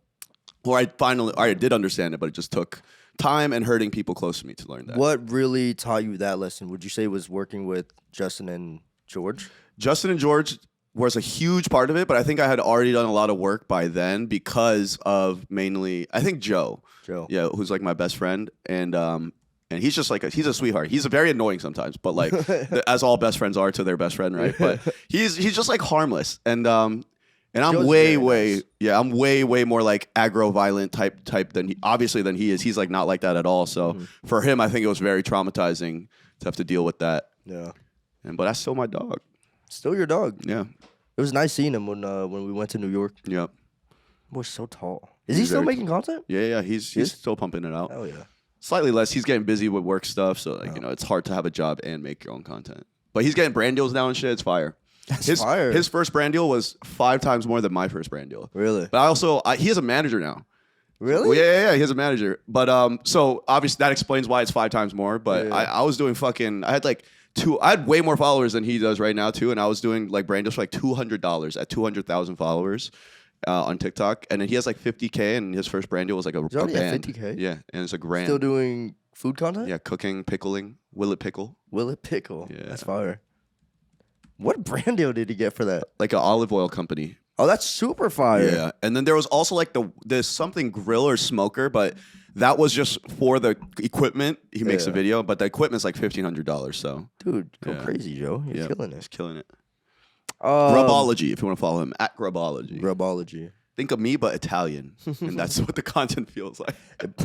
Or I did understand it, but it just took time and hurting people close to me to learn that. What really taught you that lesson? Would you say was working with Justin and George? Justin and George was a huge part of it, but I think I had already done a lot of work by then because of mainly, I think Joe. Yeah, who's like my best friend. And he's just like, he's a sweetheart. He's very annoying sometimes, but like, as all best friends are to their best friend, right? But he's just like harmless. And I'm Joe's way very nice. I'm way more like aggro violent type than he is. He's like not like that at all. So for him, I think it was very traumatizing to have to deal with that. Yeah. But that's still my dog. Still your dog. Yeah. It was nice seeing him when we went to New York. Yep. Boy's so tall. Is he He's still very making content? Yeah. He's Yes? still pumping it out. Hell yeah. Slightly less. He's getting busy with work stuff, so like it's hard to have a job and make your own content. But he's getting brand deals now and shit. It's fire. That's fire. His first brand deal was 5 times more than my first brand deal. Really? But he has a manager now. Really? Well, yeah. He has a manager. But so obviously that explains why it's 5 times more. But Yeah. I was doing I had way more followers than he does right now too, and I was doing like brand deals for like $200 at 200,000 followers on TikTok, and then he has like 50K, and his first brand deal was like a already at band. 50K? Yeah, and it's a grand. Still doing food content? Yeah, cooking, pickling. Will it pickle? Will it pickle? Yeah. That's fire. What brand deal did he get for that? Like an olive oil company. Oh, that's super fire. Yeah, and then there was also like there's something grill or smoker, but that was just for the equipment. He makes a Yeah. video, but the equipment's like $1,500. So Dude, go Yeah. crazy, Joe. You're yeah, killing he's it. killing it. Um, Grubology, if you want to follow him at Grubology. Grubology. Think of me, but Italian, and that's what the content feels like.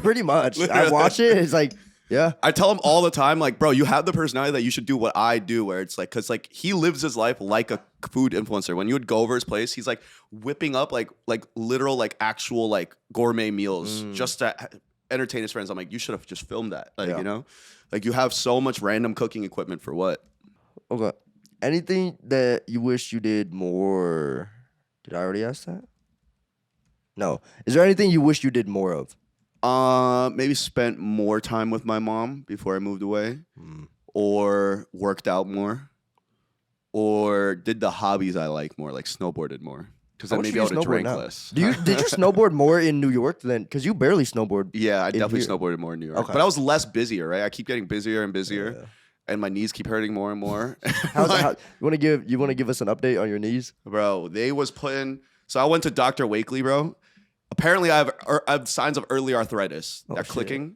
Pretty much. I watch it. It's like, yeah. I tell him all the time, like, bro, you have the personality that you should do what I do, where it's like, because like he lives his life like a food influencer. When you would go over his place, he's like whipping up like literal like actual like gourmet meals just to entertain his friends. I'm like, you should have just filmed that, like you know, like you have so much random cooking equipment for what? Okay. Anything that you wish you did more? Did I already ask that? No. Is there anything you wish you did more of? Maybe spent more time with my mom before I moved away, or worked out more, or did the hobbies I like more, like snowboarded more. Because then maybe I would have drank less. Did you snowboard more in New York than? Because you barely snowboard. Yeah, I in definitely here. snowboarded more in New York. Okay. But I was less busier, right? I keep getting busier and busier. Yeah. And my knees keep hurting more and more. You want to give us an update on your knees? Bro, they was putting. So I went to Dr. Wakeley, bro. Apparently, I have signs of early arthritis. They're shit. clicking.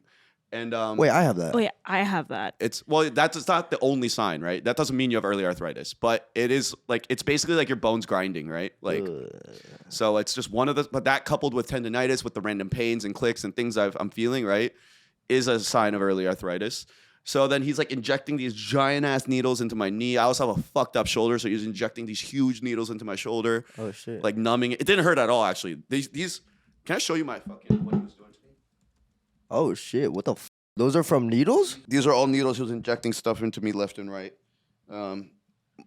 And Wait, I have that. Oh yeah, I have that. That's not the only sign, right? That doesn't mean you have early arthritis, but it is like it's basically like your bones grinding, right? Like, so it's just one of the. But that coupled with tendonitis, with the random pains and clicks and things I'm feeling, right? is a sign of early arthritis. So then he's like injecting these giant ass needles into my knee. I also have a fucked up shoulder, so he's injecting these huge needles into my shoulder. Oh shit. Like numbing it. It didn't hurt at all, actually. These can I show you my fucking what he was doing to me? Oh shit. What the? Those are from needles? These are all needles. He was injecting stuff into me left and right.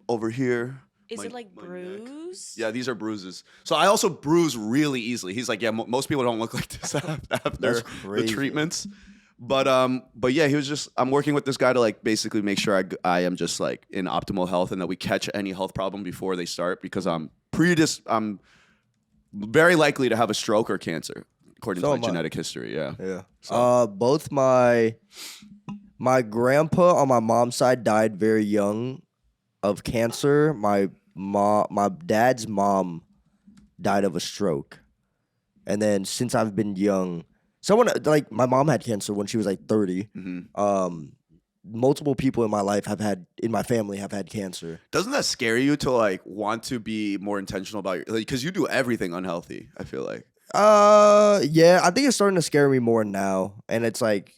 Over here. Is my- it like my neck. bruise? Yeah, these are bruises. So I also bruise really easily. He's like, yeah, most people don't look like this after That's the crazy. treatments. But yeah, he was just. I'm working with this guy to like basically make sure I am just like in optimal health and that we catch any health problem before they start because I'm very likely to have a stroke or cancer according So to am my I. genetic history. Yeah. Yeah. Both my grandpa on my mom's side died very young of cancer. My dad's mom died of a stroke. And then since I've been young, someone like my mom had cancer when she was like 30. Multiple people in my family have had cancer. Doesn't that scare you to like want to be more intentional about your because you do everything unhealthy? I feel like. Yeah, I think it's starting to scare me more now, and it's like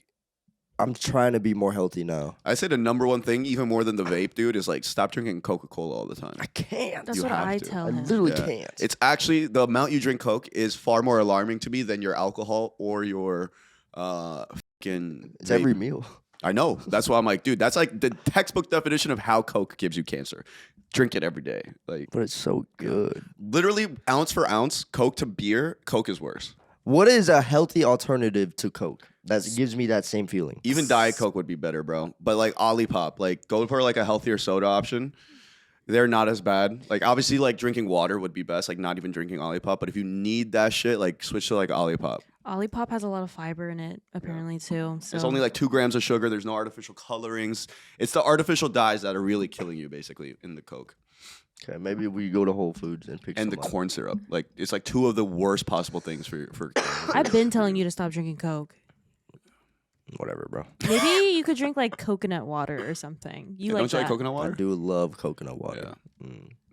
I'm trying to be more healthy now. I say the number one thing, even more than the vape, dude, is like stop drinking Coca-Cola all the time. I can't. That's You what have I to. tell I him. literally Yeah. can't. It's actually the amount you drink Coke is far more alarming to me than your alcohol or your fucking. It's vape. every meal. I know. That's why I'm like, dude, that's like the textbook definition of how Coke gives you cancer. Drink it every day. Like But it's so good. literally ounce for ounce, Coke to beer, Coke is worse. What is a healthy alternative to Coke that gives me that same feeling? Even Diet Coke would be better, bro. But like Olipop, like go for like a healthier soda option. They're not as bad. Like obviously, like drinking water would be best. Like not even drinking Olipop. But if you need that shit, like switch to like Olipop. Olipop has a lot of fiber in it, apparently too. So. It's only like 2 grams of sugar. There's no artificial colorings. It's the artificial dyes that are really killing you, basically, in the Coke. Okay, maybe we go to Whole Foods and pick And the some up. corn syrup. Like it's like 2 of the worst possible things for I've been telling you to stop drinking Coke. Whatever, bro. Maybe you could drink like coconut water or something. You like don't you like that? coconut I water? do love coconut water.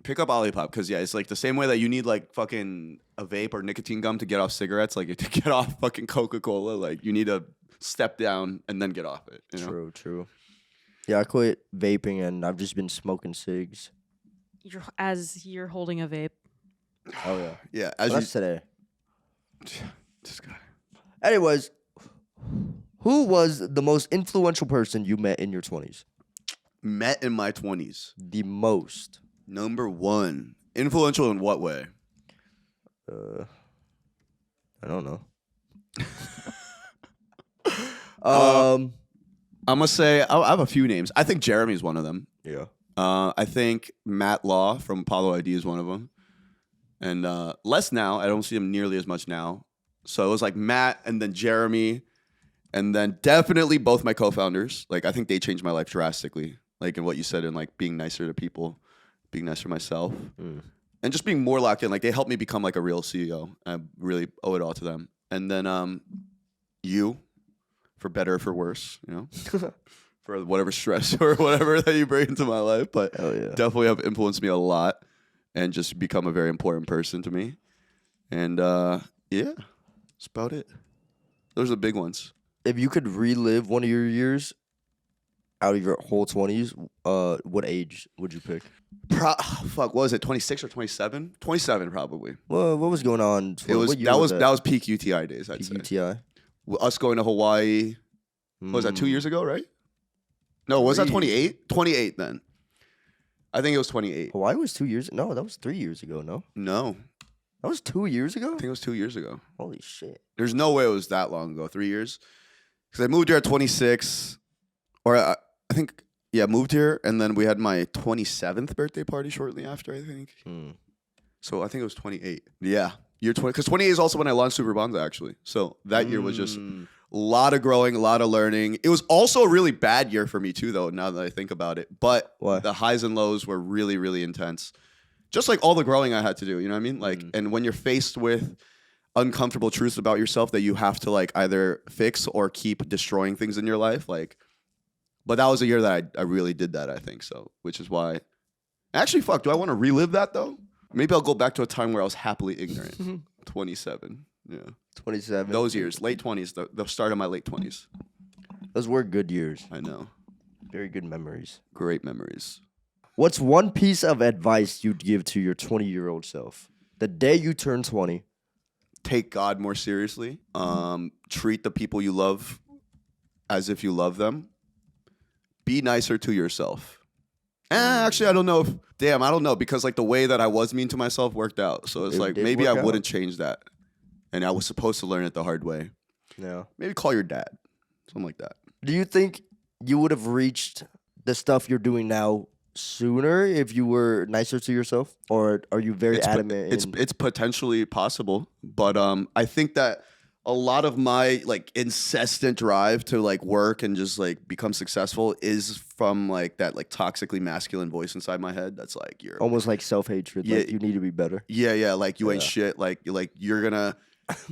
Pick up Olipop because yeah, it's like the same way that you need like fucking a vape or nicotine gum to get off cigarettes, like to get off fucking Coca-Cola, like you need to step down and then get off it. You know? True. Yeah, I quit vaping and I've just been smoking cigs. As you're holding a vape. Oh yeah. Yeah, as That's today. this guy. Anyways, who was the most influential person you met in your 20s? Met in my 20s. The most. Number 1. Influential in what way? I don't know. I'm gonna say I have a few names. I think Jeremy's one of them. Yeah. I think Matt Law from Apollo ID is one of them. And less now. I don't see him nearly as much now. So it was like Matt and then Jeremy. And then definitely both my co-founders. Like I think they changed my life drastically. Like in what you said in like being nicer to people, being nicer to myself. And just being more locked in. Like they helped me become like a real CEO. I really owe it all to them. And then you, for better or for worse, you know. For whatever stress or whatever that you bring into my life. But Hell yeah. definitely have influenced me a lot and just become a very important person to me. And yeah, that's about it. Those are the big ones. If you could relive one of your years out of your whole 20s, what age would you pick? Fuck, what was it? 26 or 27? 27 probably. Well, what was going on? It was what year that was peak UTI days, I'd say. UTI. Us going to Hawaii. What was that 2 years ago, right? No, was that 28? 28 then. I think it was 28. Hawaii was 2 years. No, that was 3 years ago. No, No, that was 2 years ago. I think it was 2 years ago. Holy shit! There's no way it was that long ago. 3 years. Because I moved here at 26. Or I think, yeah, moved here. And then we had my 27th birthday party shortly after, I think. So I think it was 28. Yeah. Year 20. Because 28 is also when I launched Super Bonza, actually. So that year was just a lot of growing, a lot of learning. It was also a really bad year for me, too, though, now that I think about it. But Why? the highs and lows were really, really intense. Just like all the growing I had to do, you know what I mean? Like, and when you're faced with uncomfortable truths about yourself that you have to like either fix or keep destroying things in your life, like, but that was a year that I really did that, I think so, which is why. Actually, fuck, do I want to relive that though? Maybe I'll go back to a time where I was happily ignorant. 27, yeah. 27. Those years, late 20s, the start of my late 20s. Those were good years. I know. Very good memories. Great memories. What's one piece of advice you'd give to your 20-year-old self? The day you turn 20. Take God more seriously. Treat the people you love as if you love them. Be nicer to yourself. Actually, I don't know I don't know, because like the way that I was mean to myself worked out. So it's It like did maybe I work out. wouldn't change that. And I was supposed to learn it the hard way. Yeah. Maybe call your dad. Something like that. Do you think you would have reached the stuff you're doing now sooner if you were nicer to yourself? Or are you very adamant? It's potentially possible, but I think that a lot of my like incessant drive to like work and just like become successful is from like that like toxically masculine voice inside my head that's like you're almost like self-hatred. Yeah. Like you need to be better. yeah like you ain't shit, like you're gonna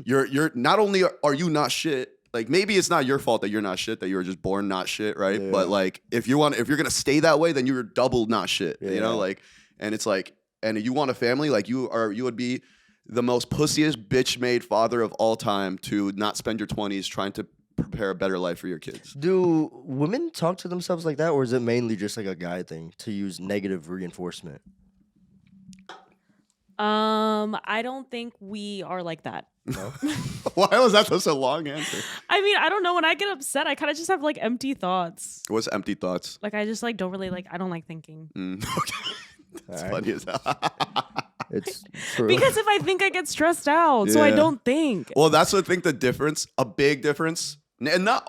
you're not only are you not shit, like maybe it's not your fault that you're not shit, that you were just born not shit, right? Yeah. But like if you're gonna stay that way, then you're double not shit, you Yeah. know, like, and it's like, and you want a family, like you would be the most pussiest bitch made father of all time to not spend your 20s trying to prepare a better life for your kids. Do women talk to themselves like that, or is it mainly just like a guy thing to use negative reinforcement? I don't think we are like that. No. Why was that such a long answer? I mean, I don't know. When I get upset, I kind of just have like empty thoughts. What's empty thoughts? Like I just like don't really like. I don't like thinking. Okay. That's All right. funny as hell. It's true. Because if I think, I get stressed out, so I Yeah. don't think. Well, that's what I think the difference, a big difference, and not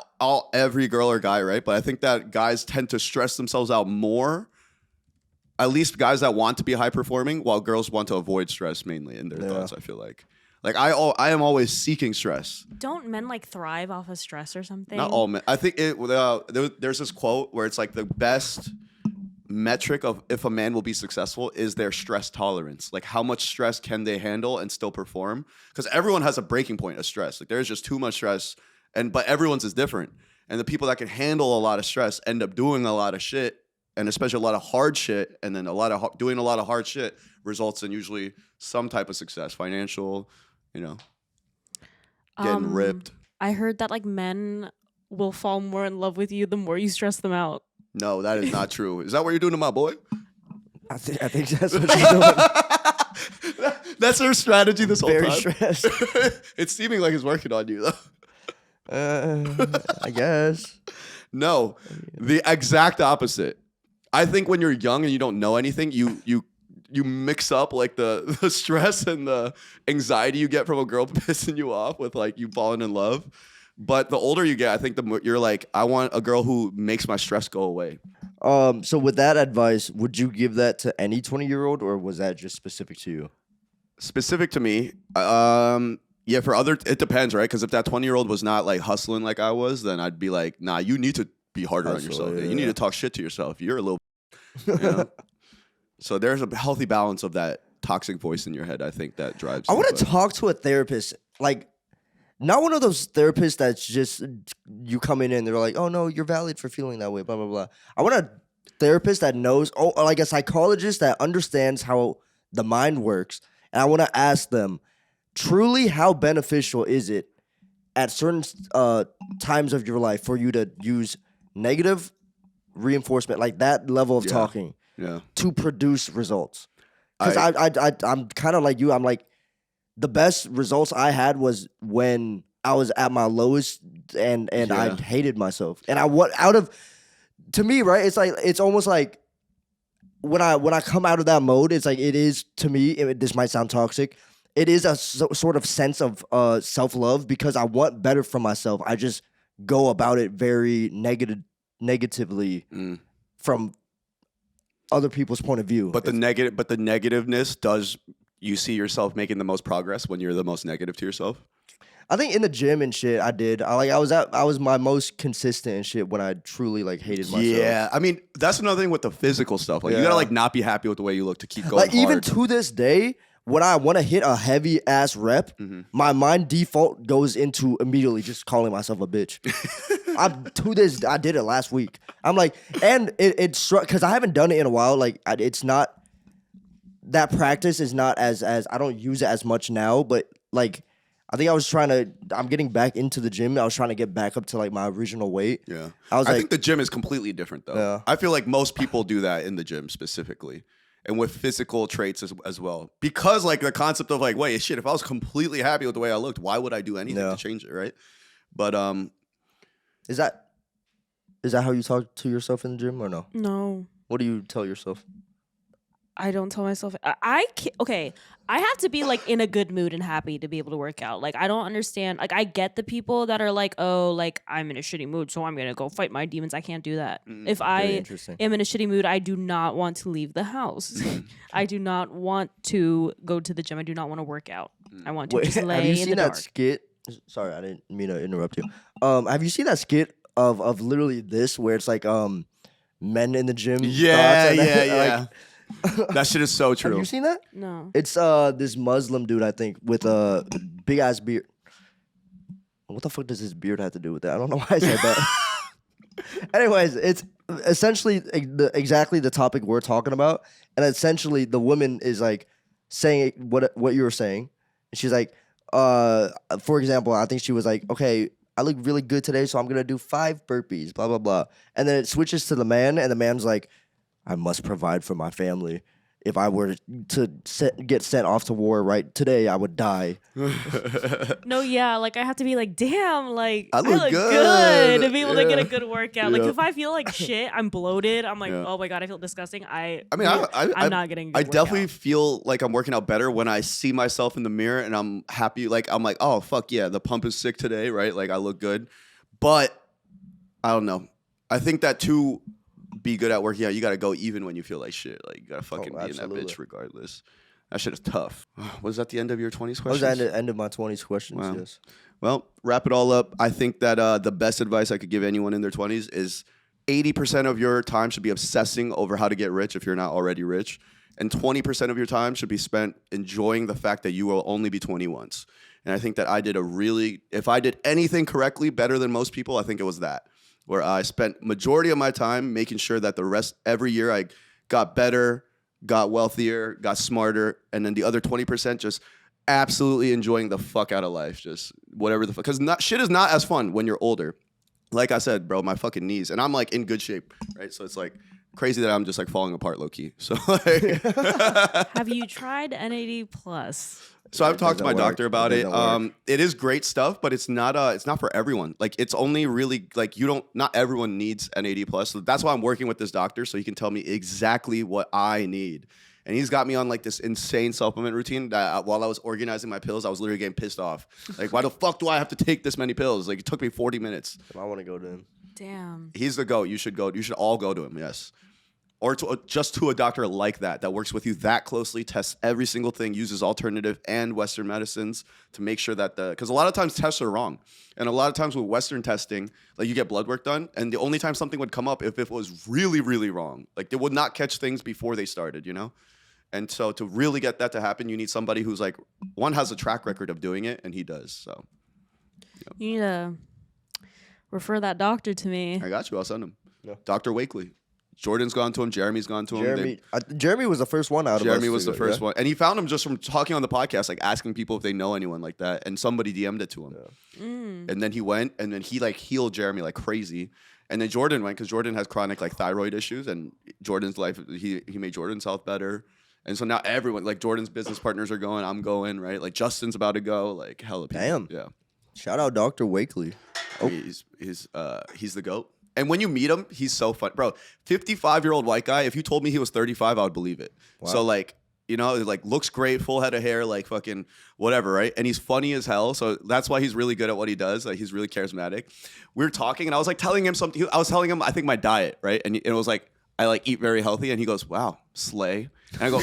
every girl or guy, right? But I think that guys tend to stress themselves out more. At least guys that want to be high performing, while girls want to avoid stress mainly in their thoughts. I feel like I am always seeking stress. Don't men like thrive off of stress or something? Not all men. I think there's this quote where it's like the best metric of if a man will be successful is their stress tolerance. Like how much stress can they handle and still perform? Because everyone has a breaking point of stress. Like there's just too much stress, but everyone's is different. And the people that can handle a lot of stress end up doing a lot of shit, and especially a lot of hard shit. And then doing a lot of hard shit results in usually some type of success, financial, getting ripped. I heard that like men will fall more in love with you the more you stress them out. No, that is not true. Is that what you're doing to my boy? I think that's what she's doing. That's her strategy this whole Very time. stressed. It's seeming like it's working on you, though. I guess. No, the exact opposite. I think when you're young and you don't know anything, you mix up like the stress and the anxiety you get from a girl pissing you off with like you falling in love. But the older you get, I think the more you're like, I want a girl who makes my stress go away. So with that advice, would you give that to any 20-year-old, or was that just specific to you? Specific to me, yeah. For other, it depends, right? Because if that 20-year-old was not like hustling like I was, then I'd be like, nah, you need to be harder on yourself. yeah. You need to talk shit to yourself. You're a little, you know? So there's a healthy balance of that toxic voice in your head. I think that drives. I you, want to but- talk to a therapist, like not one of those therapists that's just you come in and they're like, oh no, you're valid for feeling that way, blah blah blah. I want a therapist that knows, or like a psychologist that understands how the mind works, and I want to ask them, truly, how beneficial is it at certain times of your life for you to use negative reinforcement, like that level of talking, to produce results? Because I'm kind of like you. I'm like, the best results I had was when I was at my lowest and I hated myself. And to me, right? It's like, it's almost like when I come out of that mode, it's like, it is, to me, this might sound toxic, it is a sort of sense of self-love, because I want better for myself. I just go about it very negatively from other people's point of view. But the negativeness does. You see yourself making the most progress when you're the most negative to yourself. I think in the gym and shit, I did. I was my most consistent and shit when I truly like hated myself. Yeah, I mean that's another thing with the physical stuff. Like you gotta like not be happy with the way you look to keep going. Like even hard. to this day, when I want to hit a heavy ass rep, my mind default goes into immediately just calling myself a bitch. I did it last week. I'm like, and it struck because I haven't done it in a while. Like it's not. That practice is not as I don't use it as much now, but like I think I'm getting back into the gym. I was trying to get back up to like my original weight. Yeah. I think the gym is completely different though. Yeah. I feel like most people do that in the gym specifically. And with physical traits as well. Because like the concept of like, wait, shit, if I was completely happy with the way I looked, why would I do anything to change it, right? But is that how you talk to yourself in the gym or no? No. What do you tell yourself? I don't tell myself. Okay. I have to be like in a good mood and happy to be able to work out. Like I don't understand. Like I get the people that are like, oh, like I'm in a shitty mood, so I'm gonna go fight my demons. I can't do that. If I am in a shitty mood, I do not want to leave the house. I do not want to go to the gym. I do not want to work out. I want to just lay have you in seen the that dark. skit? Sorry, I didn't mean to interrupt you. Have you seen that skit of literally this where it's like men in the gym? Yeah. That shit is so true. Have you seen that? No. It's this Muslim dude, I think, with a big ass beard. What the fuck does his beard have to do with that? I don't know why I said that. Anyways, it's essentially exactly the topic we're talking about, and essentially the woman is like saying what you were saying. And she's like, for example, I think she was like, okay, I look really good today, so I'm gonna do 5 burpees, blah blah blah, and then it switches to the man, and the man's like, I must provide for my family. If I were to get sent off to war right today, I would die. No, yeah, like I have to be like, damn, like I look good good. to be able to get a Yeah. good workout. Like if I feel like shit, I'm bloated. I'm like, oh my god, I feel disgusting. I'm not getting. A good definitely workout. feel like I'm working out better when I see myself in the mirror and I'm happy. Like I'm like, oh fuck yeah, the pump is sick today, right? Like I look good, but I don't know. I think that to be good at working out, you got to go even when you feel like shit. Like you got to fucking be in that bitch regardless. That shit is tough. Was that the end of your 20s questions? That was the end of my 20s questions. Wow. Yes. Well, wrap it all up. I think that the best advice I could give anyone in their 20s is 80% of your time should be obsessing over how to get rich if you're not already rich. And 20% of your time should be spent enjoying the fact that you will only be 20 once. And I think that if I did anything correctly better than most people, I think it was that. Where I spent majority of my time making sure that every year I got better, got wealthier, got smarter, and then the other 20% just absolutely enjoying the fuck out of life, just whatever the fuck. Because shit is not as fun when you're older. Like I said, bro, my fucking knees, and I'm like in good shape, right? So it's like crazy that I'm just like falling apart low key. So like, Have you tried NAD plus? So I've talked to my doctor about it. Work. It is great stuff, but it's not for everyone. Like it's only really like not everyone needs NAD plus. So that's why I'm working with this doctor so he can tell me exactly what I need. And he's got me on like this insane supplement routine that while I was organizing my pills, I was literally getting pissed off. Like, why the fuck do I have to take this many pills? Like it took me 40 minutes. I want to go to him. Damn. He's the GOAT. You should go. You should all go to him. Yes. Or just to a doctor like that works with you that closely, tests every single thing, uses alternative and Western medicines to make sure that because a lot of times tests are wrong. And a lot of times with Western testing, like you get blood work done, and the only time something would come up if it was really, really wrong. Like they would not catch things before they started, you know? And so to really get that to happen, you need somebody who's like, one has a track record of doing it, and he does. So You need to refer that doctor to me. I got you. I'll send him. Yeah. Dr. Wakeley. Jordan's gone to him. Jeremy's gone to him. Jeremy was the first one out of us. Jeremy was the first one. And he found him just from talking on the podcast, like asking people if they know anyone like that. And somebody DM'd it to him. Yeah. And then he went, and then he like healed Jeremy like crazy. And then Jordan went because Jordan has chronic like thyroid issues. And Jordan's life, he made Jordan's health better. And so now everyone, like Jordan's business partners are going, I'm going, right? Like Justin's about to go, like hella people. Damn. Yeah. Shout out Dr. Wakeley. Oh. He's the GOAT. And when you meet him, he's so fun. Bro, 55-year-old white guy, if you told me he was 35, I would believe it. Wow. So, like, you know, like, looks great, full head of hair, like, fucking whatever, right? And he's funny as hell. So that's why he's really good at what he does. Like, he's really charismatic. We were talking, and I was, like, telling him something. I was telling him, I think, my diet, right? And it was, like, I, like, eat very healthy. And he goes, wow, slay. And I go,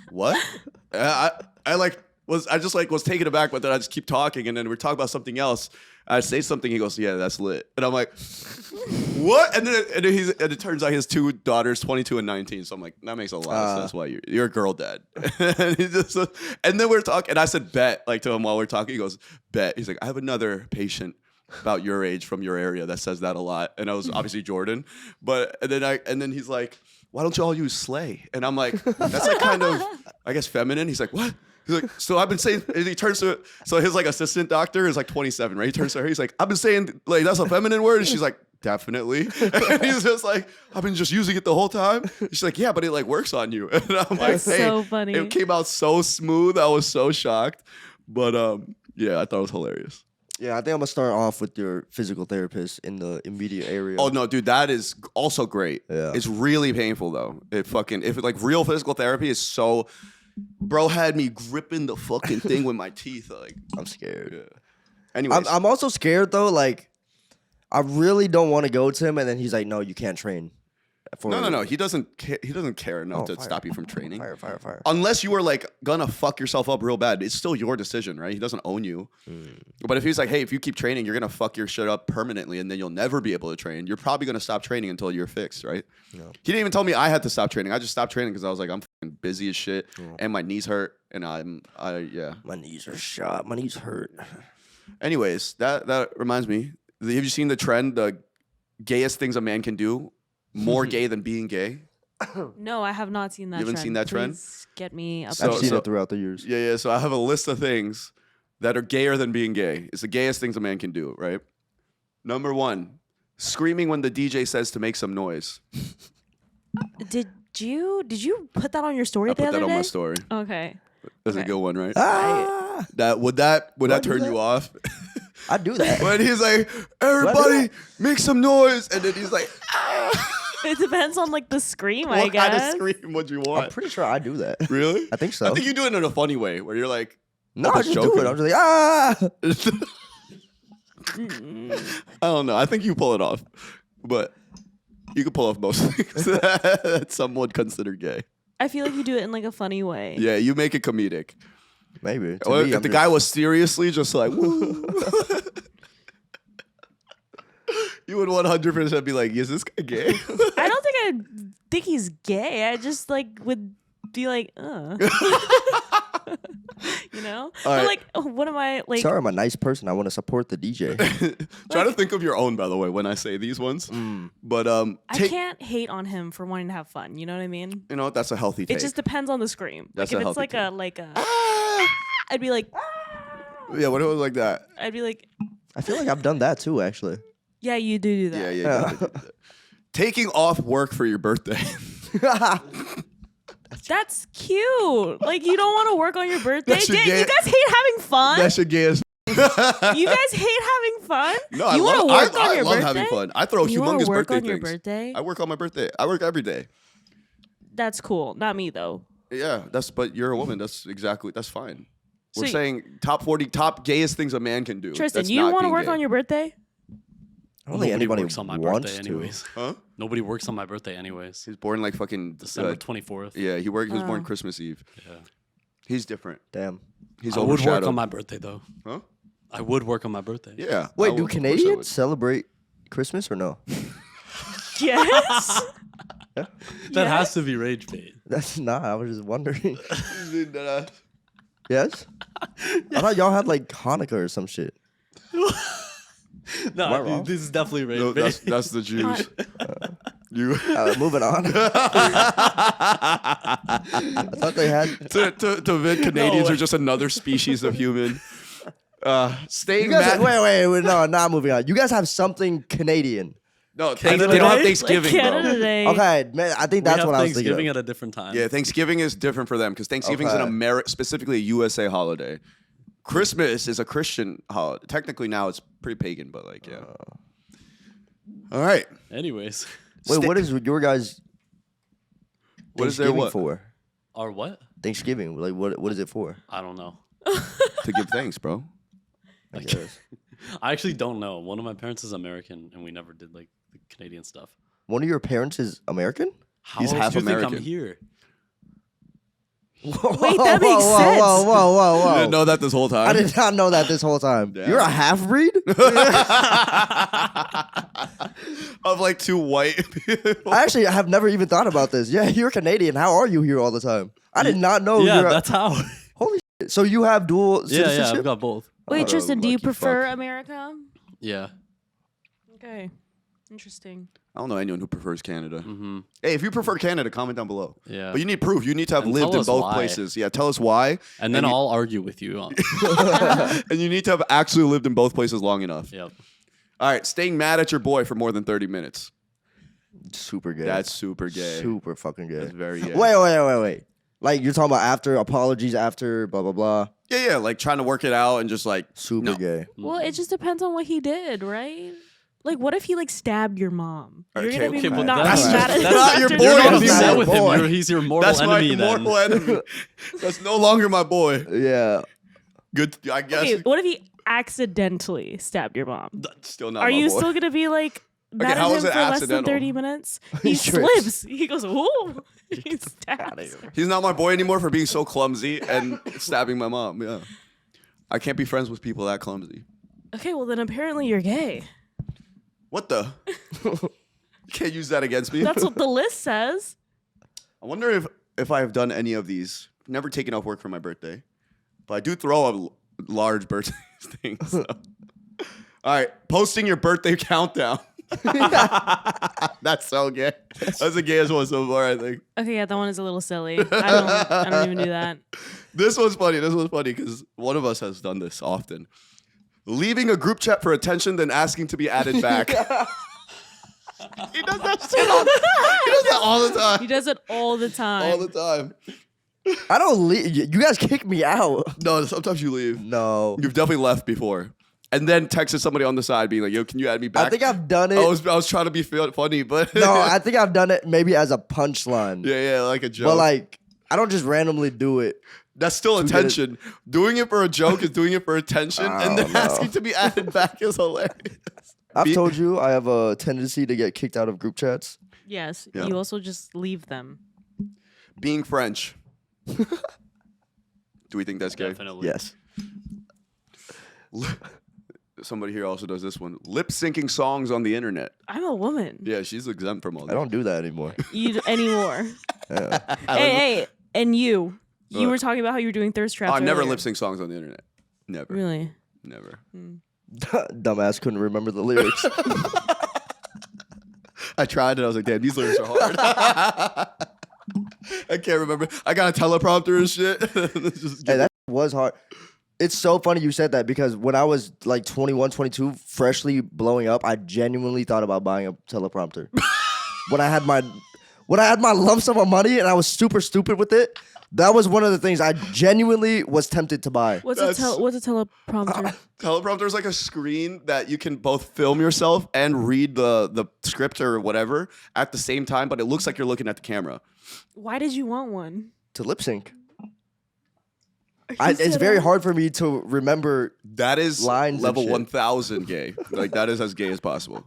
what? I was taken aback, but then I just keep talking. And then we're talking about something else. I say something, he goes, yeah, that's lit. And I'm like, what? And then it turns out he has 2 daughters, 22 and 19. So I'm like, that makes a lot of sense why you're a girl dad. And then we're talking, and I said bet, like to him while we're talking. He goes, bet. He's like, I have another patient about your age from your area that says that a lot. And I was obviously Jordan. And then he's like, why don't you all use slay? And I'm like, that's like kind of, I guess, feminine. He's like, what? He's like, so I've been saying, and he turns to, so his like assistant doctor is like 27, right? He turns to her, he's like, I've been saying like, that's a feminine word. And she's like, definitely. And he's just like, I've been just using it the whole time. She's like, yeah, but it like works on you. And I'm like, That's so funny. it came out so smooth. I was so shocked. But yeah, I thought it was hilarious. Yeah, I think I'm gonna start off with your physical therapist in the immediate area. Oh no, dude, that is also great. Yeah. It's really painful though. If like real physical therapy is so, bro had me gripping the fucking thing with my teeth. Like, I'm scared. yeah. Anyways, I'm also scared though. Like, I really don't want to go to him, and then he's like, "No, you can't train." no. He doesn't care enough to fire. stop you from training. Fire. Unless you are like gonna fuck yourself up real bad, it's still your decision, right? He doesn't own you. But if he's like, hey, if you keep training, you're gonna fuck your shit up permanently, and then you'll never be able to train. You're probably gonna stop training until you're fixed, right? Yeah. He didn't even tell me I had to stop training. I just stopped training because I was like, I'm fucking busy as shit, and my knees hurt, and yeah. My knees are shot. My knees hurt. Anyways, that reminds me. Have you seen the trend? The gayest things a man can do. More gay than being gay. No, I have not seen that. You haven't trend. seen that trend? Please get me up. I've seen it throughout the years. Yeah. So I have a list of things that are gayer than being gay. It's the gayest things a man can do, right? Number 1, screaming when the DJ says to make some noise. Did you put that on your story I the put other that day? on my story. Okay. That's a Okay. good one, right? Ah, Would that I do turn that? you off? I do that. When he's like, everybody make some noise, and then he's like, ah. It depends on like the scream, I What guess. kind of scream would you I'm want? pretty sure I do that. Really? I think so. I think you do it in a funny way, where you're like, No, I'm I just joking. do it. I'm just like, ah. I don't know. I think you pull it off, but you can pull off most things that some would consider gay. I feel like you do it in like a funny way. Yeah, you make it comedic. Maybe. To Well, me, if I'm the just- guy was seriously just like, woo, you would 100% be like, is this guy gay? I don't think I think he's gay. I just like would be like, you know? But right. like, what am I like? Sorry, I'm a nice person. I want to support the DJ. Try to think of your own, by the way, when I say these ones. But I take, can't hate on him for wanting to have fun. You know what I mean? you know, that's a healthy take. It just depends on the scream. That's like a if it's healthy like take. a I'd be like, Yeah, what if it was like that? I'd be like, I feel like I've done that too, actually. yeah, you do that. Yeah. You gotta do that. Taking off work for your birthday. That's cute. Like you don't want to work on your birthday. That's your You gay- guys hate having fun. That's your gayest. You guys hate having fun. No, you I wanna love, work on I your love birthday? having fun. I throw You wanna humongous work birthday on your things. birthday? I work on my birthday. I work every day. That's cool. Not me though. Yeah, but you're a woman. That's fine. We're So saying top gayest things a man can do. Tristan, That's you not want to being work gay. on your birthday? I don't think anybody works on my wants birthday to. anyways. Huh? Nobody works on my birthday anyways. He's born like fucking December 24th. Yeah, he was born Oh. Christmas Eve. Yeah. He's different. Damn. He's I would work overshadowed. on my birthday though. Huh? I would work on my birthday. Yeah. Wait, I do would- of course I Canadians would. celebrate Christmas or no? Yes. That has to be rage bait. That's not. I was just wondering. Dude, Yes? I thought y'all had like Hanukkah or some shit. No, I wrong? dude, this is definitely rage no, bait. that's the Jews. You Moving on. I thought they had. to Viet, Canadians way. are just another species of human. Staying You guys mad. wait, no, not moving on. You guys have something Canadian. No, Canada they don't have Day? Thanksgiving, like bro. Canada Day. Okay, man, I think We that's have what I was thinking. Thanksgiving Of. at a different time. Yeah, Thanksgiving is different for them because Thanksgiving is Okay. specifically a USA holiday. Christmas is a Christian holiday. Technically now it's pretty pagan, but like yeah. All right. Anyways, Wait, what is your guys' What is their Thanksgiving what? for? or what? Thanksgiving, like what is it for? I don't know. To give thanks, bro. I guess. I actually don't know. One of my parents is American, and we never did like the Canadian stuff. One of your parents is American? How He's else half do you think American. I'm here? Wait, that makes sense. Whoa. You didn't know that this whole time. I did not know that this whole time. Damn. You're a half breed? Of like two white people. I actually have never even thought about this. Yeah, you're Canadian. How are you here all the time? I did not know yeah, you're a, that's how. holy shit. So you have dual yeah, citizenship? I've got both. Wait, Oh, Tristan, do you lucky prefer fuck. America? Yeah. Okay. Interesting. I don't know anyone who prefers Canada. Mm-hmm. Hey, if you prefer Canada, comment down below. Yeah. But you need proof. You need to have And lived tell in us both why. places. Yeah, tell us why. And then you- I'll argue with you. And you need to have actually lived in both places long enough. Yep. All right, staying mad at your boy for more than 30 minutes. Super gay. That's super gay. super fucking gay. That's very gay. Wait. Like you're talking about after apologies, after blah blah blah. Yeah, like trying to work it out and just like Super no. gay. Well, it just depends on what he did, right? Like, what if he like stabbed your mom? You're Okay, gonna be okay, but not that's- mad at that's not your after boy You're the- not anymore. upset with Boy. him. He's your mortal That's enemy my then. mortal enemy. That's no longer my boy. Yeah. Good, I guess. Okay, what if he accidentally stabbed your mom? That's still not Are my you boy. still gonna be like mad how at is him it for less than accidental? 30 minutes? He He trips. slips. He goes, ooh. He stabs. He's not my boy anymore for being so clumsy and stabbing my mom. Yeah. I can't be friends with people that clumsy. Okay, well then apparently you're gay. What the? You can't use that against me. That's what the list says. I wonder if I have done any of these. Never taken off work for my birthday. But I do throw up large birthday things. So. All right. Posting your birthday countdown. That's so gay. That's the gayest one so far, I think. Okay, yeah, that one is a little silly. I don't even do that. This one's funny. This one's funny because one of us has done this often. Leaving a group chat for attention, then asking to be added back. He does that shit all. He does that all the time. He does it all the time. All the time. I don't leave. You guys kick me out. No, sometimes you leave. No. You've definitely left before, and then texted somebody on the side, being like, "Yo, can you add me back?" I think I've done it. I was trying to be funny, but No, I think I've done it maybe as a punchline. yeah, like a joke. But like, I don't just randomly do it. That's still get it- attention. Doing it for a joke is doing it for attention, and then don't know. asking to be added back is hilarious. I've told you I have a tendency to get kicked out of group chats. Yes, Yeah. you also just leave them. Being French. Do we think that's gay? Definitely. Yes. Somebody here also does this one. Lip syncing songs on the internet. I'm a woman. Yeah, she's exempt from all I that. don't do that anymore. You anymore. Yeah. Hey, and you. You What? were talking about how you were doing thirst traps. I never earlier. lip sync songs on the internet. Never. Really? Never. Dumbass couldn't remember the lyrics. I tried it. I was like, damn, these lyrics are hard. I can't remember. I got a teleprompter and shit. It's just- Hey, that was hard. It's so funny you said that because when I was like 21, 22, freshly blowing up, I genuinely thought about buying a teleprompter. when I had my lump sum of money and I was super stupid with it, that was one of the things I genuinely was tempted to buy. What's That's- what's a teleprompter? Teleprompter is like a screen that you can both film yourself and read the script or whatever at the same time, but it looks like you're looking at the camera. Why did you want one? To lip sync. You It's said very it. hard for me to remember. That is Lines and level shit. 1000 gay. Like, that is as gay as possible.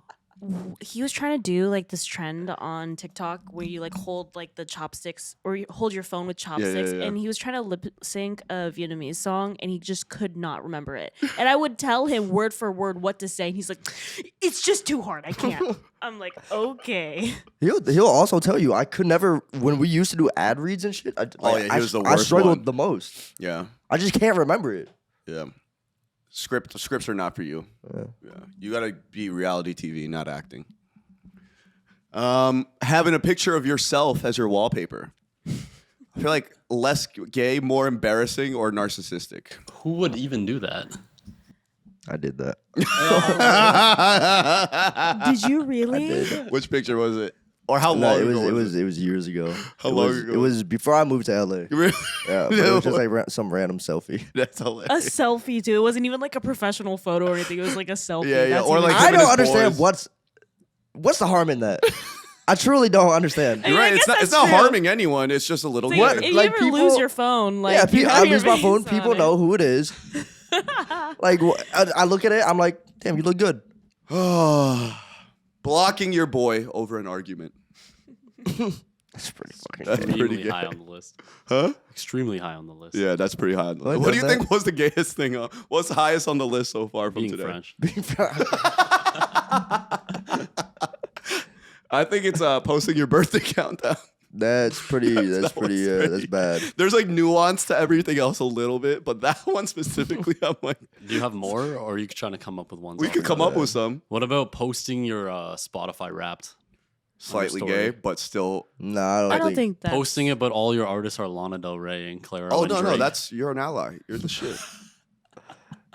He was trying to do like this trend on TikTok where you like hold like the chopsticks or you hold your phone with chopsticks, yeah. and he was trying to lip sync a Vietnamese song and he just could not remember it. And I would tell him word for word what to say, and he's like, "It's just too hard. I can't." I'm like, "Okay." He'll also tell you I could never when we used to do ad reads and shit. He was the I worst struggled one. the most. Yeah. I just can't remember it. Yeah. Scripts are not for you. Yeah. You gotta be reality TV, not acting. Having a picture of yourself as your wallpaper. I feel like less gay, more embarrassing, or narcissistic. Who would even do that? I did that. Did you really? Which picture was it? Or how No, long it ago was years ago. How It long was- ago? It was before I moved to LA. Really? Yeah, but it was just like some random selfie. That's A hilarious. selfie too. It wasn't even like a professional photo or anything. It was like a selfie. Yeah, yeah, That's or even- like I him and don't his understand boys. what's the harm in that. I truly don't understand. mean, You're I right. It's guess not. It's that's not true. harming anyone. It's just a little. So gay. What? if you Like, ever people- lose your phone, like Yeah, you have I your lose my phone. face People on know it. who it is. Like I look at it, I'm like, damn, you look good. Blocking your boy over an argument. That's pretty fucking. That's gay. pretty Extremely gay. high on the list. Huh? Extremely high on the list. Yeah, that's pretty high. What What do does you that? think was the gayest thing? What's the highest on the list so far from Being today? French. I think it's posting your birthday countdown. That's pretty. That's That one's pretty. pretty- That's bad. There's like nuance to everything else a little bit, but that one specifically, I'm like, Do you have more, or are you trying to come up with one? we could come up with some. What about posting your Spotify Wrapped? slightly story. gay, but still. Nah, I don't think that. Posting it, but all your artists are Lana Del Rey and Clara. Oh and no, Drake. you're an ally. You're the shit.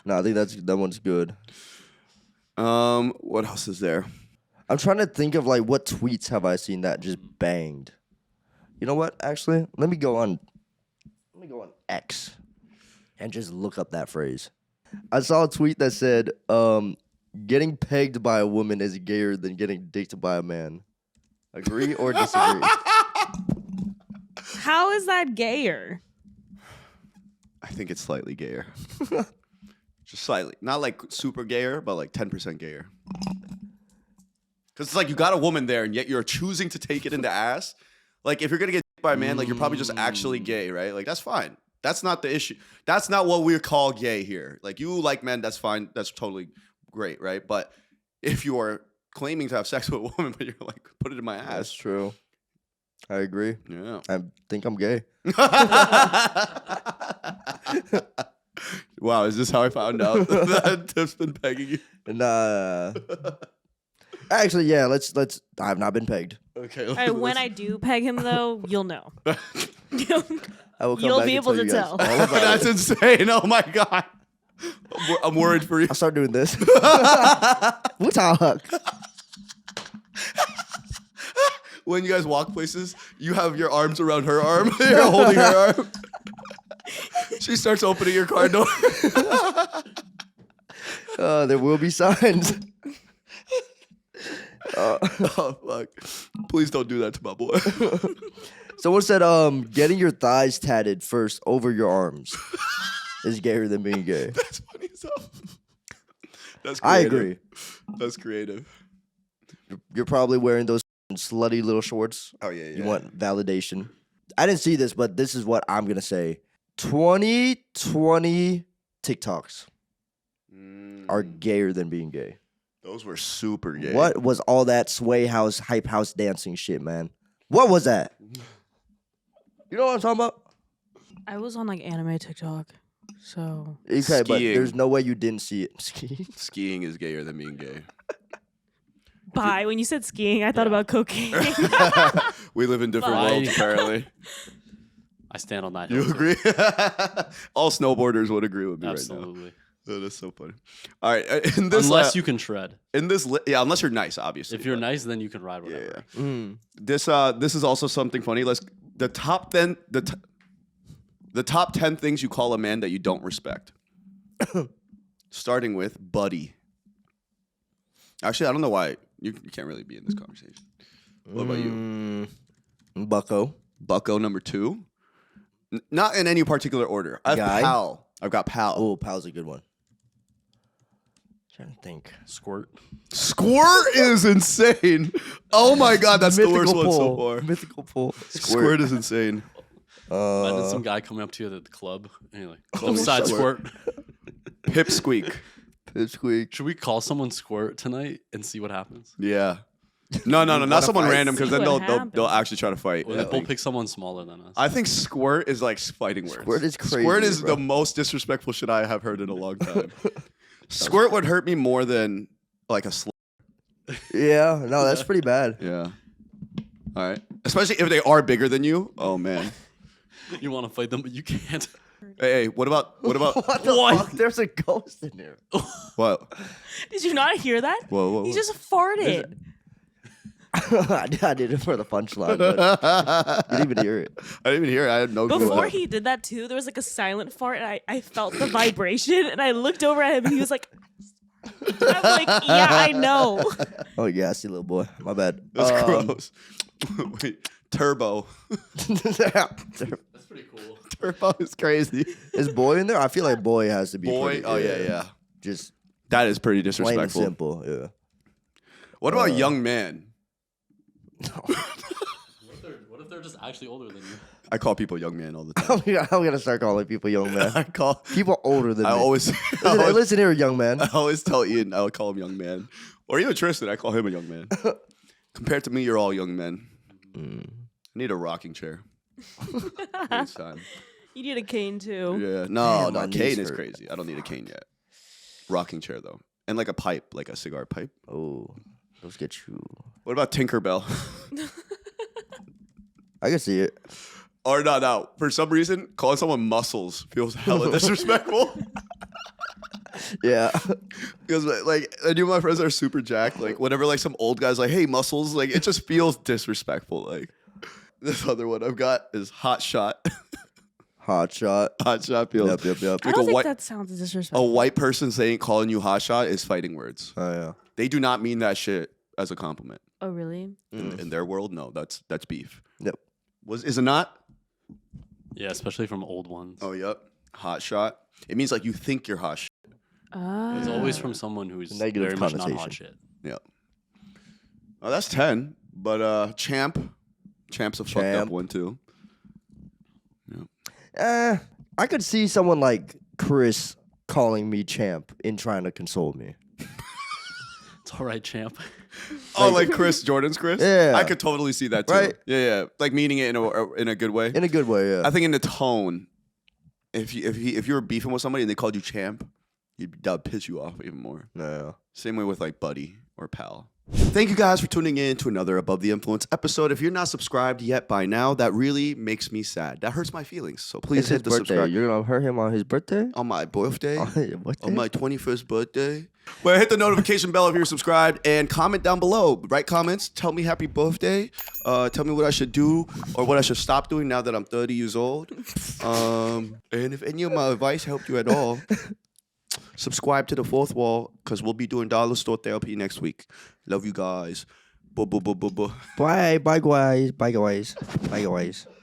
Nah, I think that one's good. What else is there? I'm trying to think of like what tweets have I seen that just banged. You know what? Actually, let me go on X and just look up that phrase. I saw a tweet that said, "Getting pegged by a woman is gayer than getting dicked by a man." Agree or disagree? How is that gayer? I think it's slightly gayer. Just slightly. Not like super gayer, but like 10% gayer. Because it's like you got a woman there and yet you're choosing to take it in the ass. Like if you're going to get by a man, like you're probably just actually gay, right? Like that's fine. That's not the issue. That's not what we call gay here. Like you like men, that's fine. That's totally great, right? But if you are claiming to have sex with a woman, but you're like, put it in my That's ass. true. I agree. Yeah. I think I'm gay. Wow, is this how I found out that Tiff's been pegging you? Nah. Actually, yeah. Let's. I have not been pegged. Okay. All right, when I do peg him, though, you'll know. I will come You'll back be and able tell to you guys tell. all about That's it. insane. Oh my god. I'm worried for you. I'll start doing this. Wootak. When you guys walk places, you have your arms around her arm. You're holding her arm. She starts opening your car door. There will be signs. Oh fuck! Please don't do that to my boy. Someone said, getting your thighs tatted first over your arms is gayer than being gay. That's funny as hell. That's I creative. agree. That's creative. You're probably wearing those slutty little shorts. Oh yeah, yeah. You want validation. I didn't see this, but this is what I'm going to say. 2020 TikToks are gayer than being gay. Those were super gay. What was all that sway house, hype house dancing shit, man? What was that? You know what I'm talking about? I was on like anime TikTok, so Okay, but Skiing. there's no way you didn't see it. Skiing? Skiing is gayer than being gay. bye. When you said skiing, I thought about cocaine. We live in different Bye. worlds, apparently. I stand on that. You hill, too. agree? All snowboarders would agree with me right now. Absolutely. That is so funny. All right, in this Unless you can shred. yeah, unless you're nice, obviously. If you're but- nice, then you can ride whatever. yeah. This is also something funny. The top 10 things you call a man that you don't respect. Starting with buddy. Actually, I don't know why you can't really be in this conversation. What about you? Bucko. Bucko number 2. Not in any particular order. I have Guy? pal. I've got pal. Oh, pal's a good one. Trying to think. Squirt. Squirt is insane. Oh my god, that's the worst one so far. Mythical pull. Squirt is insane. Imagine some guy coming up to you at the club and you're like, Oh, side squirt. squirt. Pipsqueak. Pipsqueak. Should we call someone squirt tonight and see what happens? Yeah. No, not Wanna someone fight? random because See then what they'll happens. actually try to fight. Or we'll pick someone smaller than us. I think squirt is like fighting words. Squirt is crazy, Squirt is bro. the most disrespectful shit I have heard in a long time. Squirt would hurt me more than like a slut. Yeah, no, that's pretty bad. Yeah. All right. Especially if they are bigger than you. Oh man. You want to fight them, but you can't. Hey, what about What the fuck? There's a ghost in there. what? Did you not hear that? Whoa. He just farted. I did it for the punchline, but you didn't even hear it. I didn't even hear it. I had no clue. Before he did that too, there was like a silent fart, and I felt the vibration, and I looked over at him, and he was like, I'm like, yeah, I know. Oh, yeah, I see, little boy. My bad. That's gross. Wait, turbo. That's pretty cool. Turbo is crazy. Is boy in there? I feel like boy has to be. Boy. pretty- Oh yeah. Just That is pretty plain and disrespectful. simple. Yeah. What about young man? What if they're just actually older than you? I call people young man all the time. I'm gonna start calling people young man. I call. People older than I me. always. Listen here, young man. I always tell Ian I would call him young man, or even Tristan. I call him a young man. Compared to me, you're all young men. I need a rocking chair. Next time. You need a cane too. Yeah. No, Damn, my no. knees Cane is hurt. crazy. I don't need a cane yet. Rocking chair though, and like a pipe, like a cigar pipe. Oh, those get you. What about Tinkerbell? I can see it. Or no. For some reason, calling someone muscles feels hella disrespectful. Yeah. Because like any of my friends are super jacked. Like whenever like some old guy's like, "Hey, muscles," like it just feels disrespectful. Like this other one I've got is hot shot. Hot shot. Hot shot feels. Yep. I Like don't think that sounds a disrespectful. white person calling you hot shot is fighting words. Oh yeah. They do not mean that shit as a compliment. Oh, really? In their world, no, that's beef. Yep. Is it not? Yeah, especially from old ones. Oh, yep. Hot shot. It means like you think you're hot shit. It's always from someone who's Negative very much not hot connotation. shit. Yep. Oh, that's 10. But Champ's a fucked up Champ. one too. I could see someone like Chris calling me champ in trying to console me. It's all right, champ. Oh, like Chris, Jordan's Chris? Yeah. I could totally see that too. Right? Yeah. Like meaning it in a good way. In a good way, yeah. I think in the tone, if you were beefing with somebody and they called you champ, that would piss you off even more. Yeah. Same way with like buddy or pal. Thank you guys for tuning in to another Above the Influence episode. If you're not subscribed yet by now, that really makes me sad. That hurts my feelings. So please It's his hit the birthday. subscribe. You're gonna hurt him on his birthday? On my birthday. On your birthday? On my 21st birthday. Well, hit the notification bell if you're subscribed and comment down below. Write comments. Tell me happy birthday. Tell me what I should do or what I should stop doing now that I'm 30 years old. And if any of my advice helped you at all, subscribe to the Fourth Wall because we'll be doing dollar store therapy next week. Love you guys. Bye, guys. Bye, guys. Bye, guys.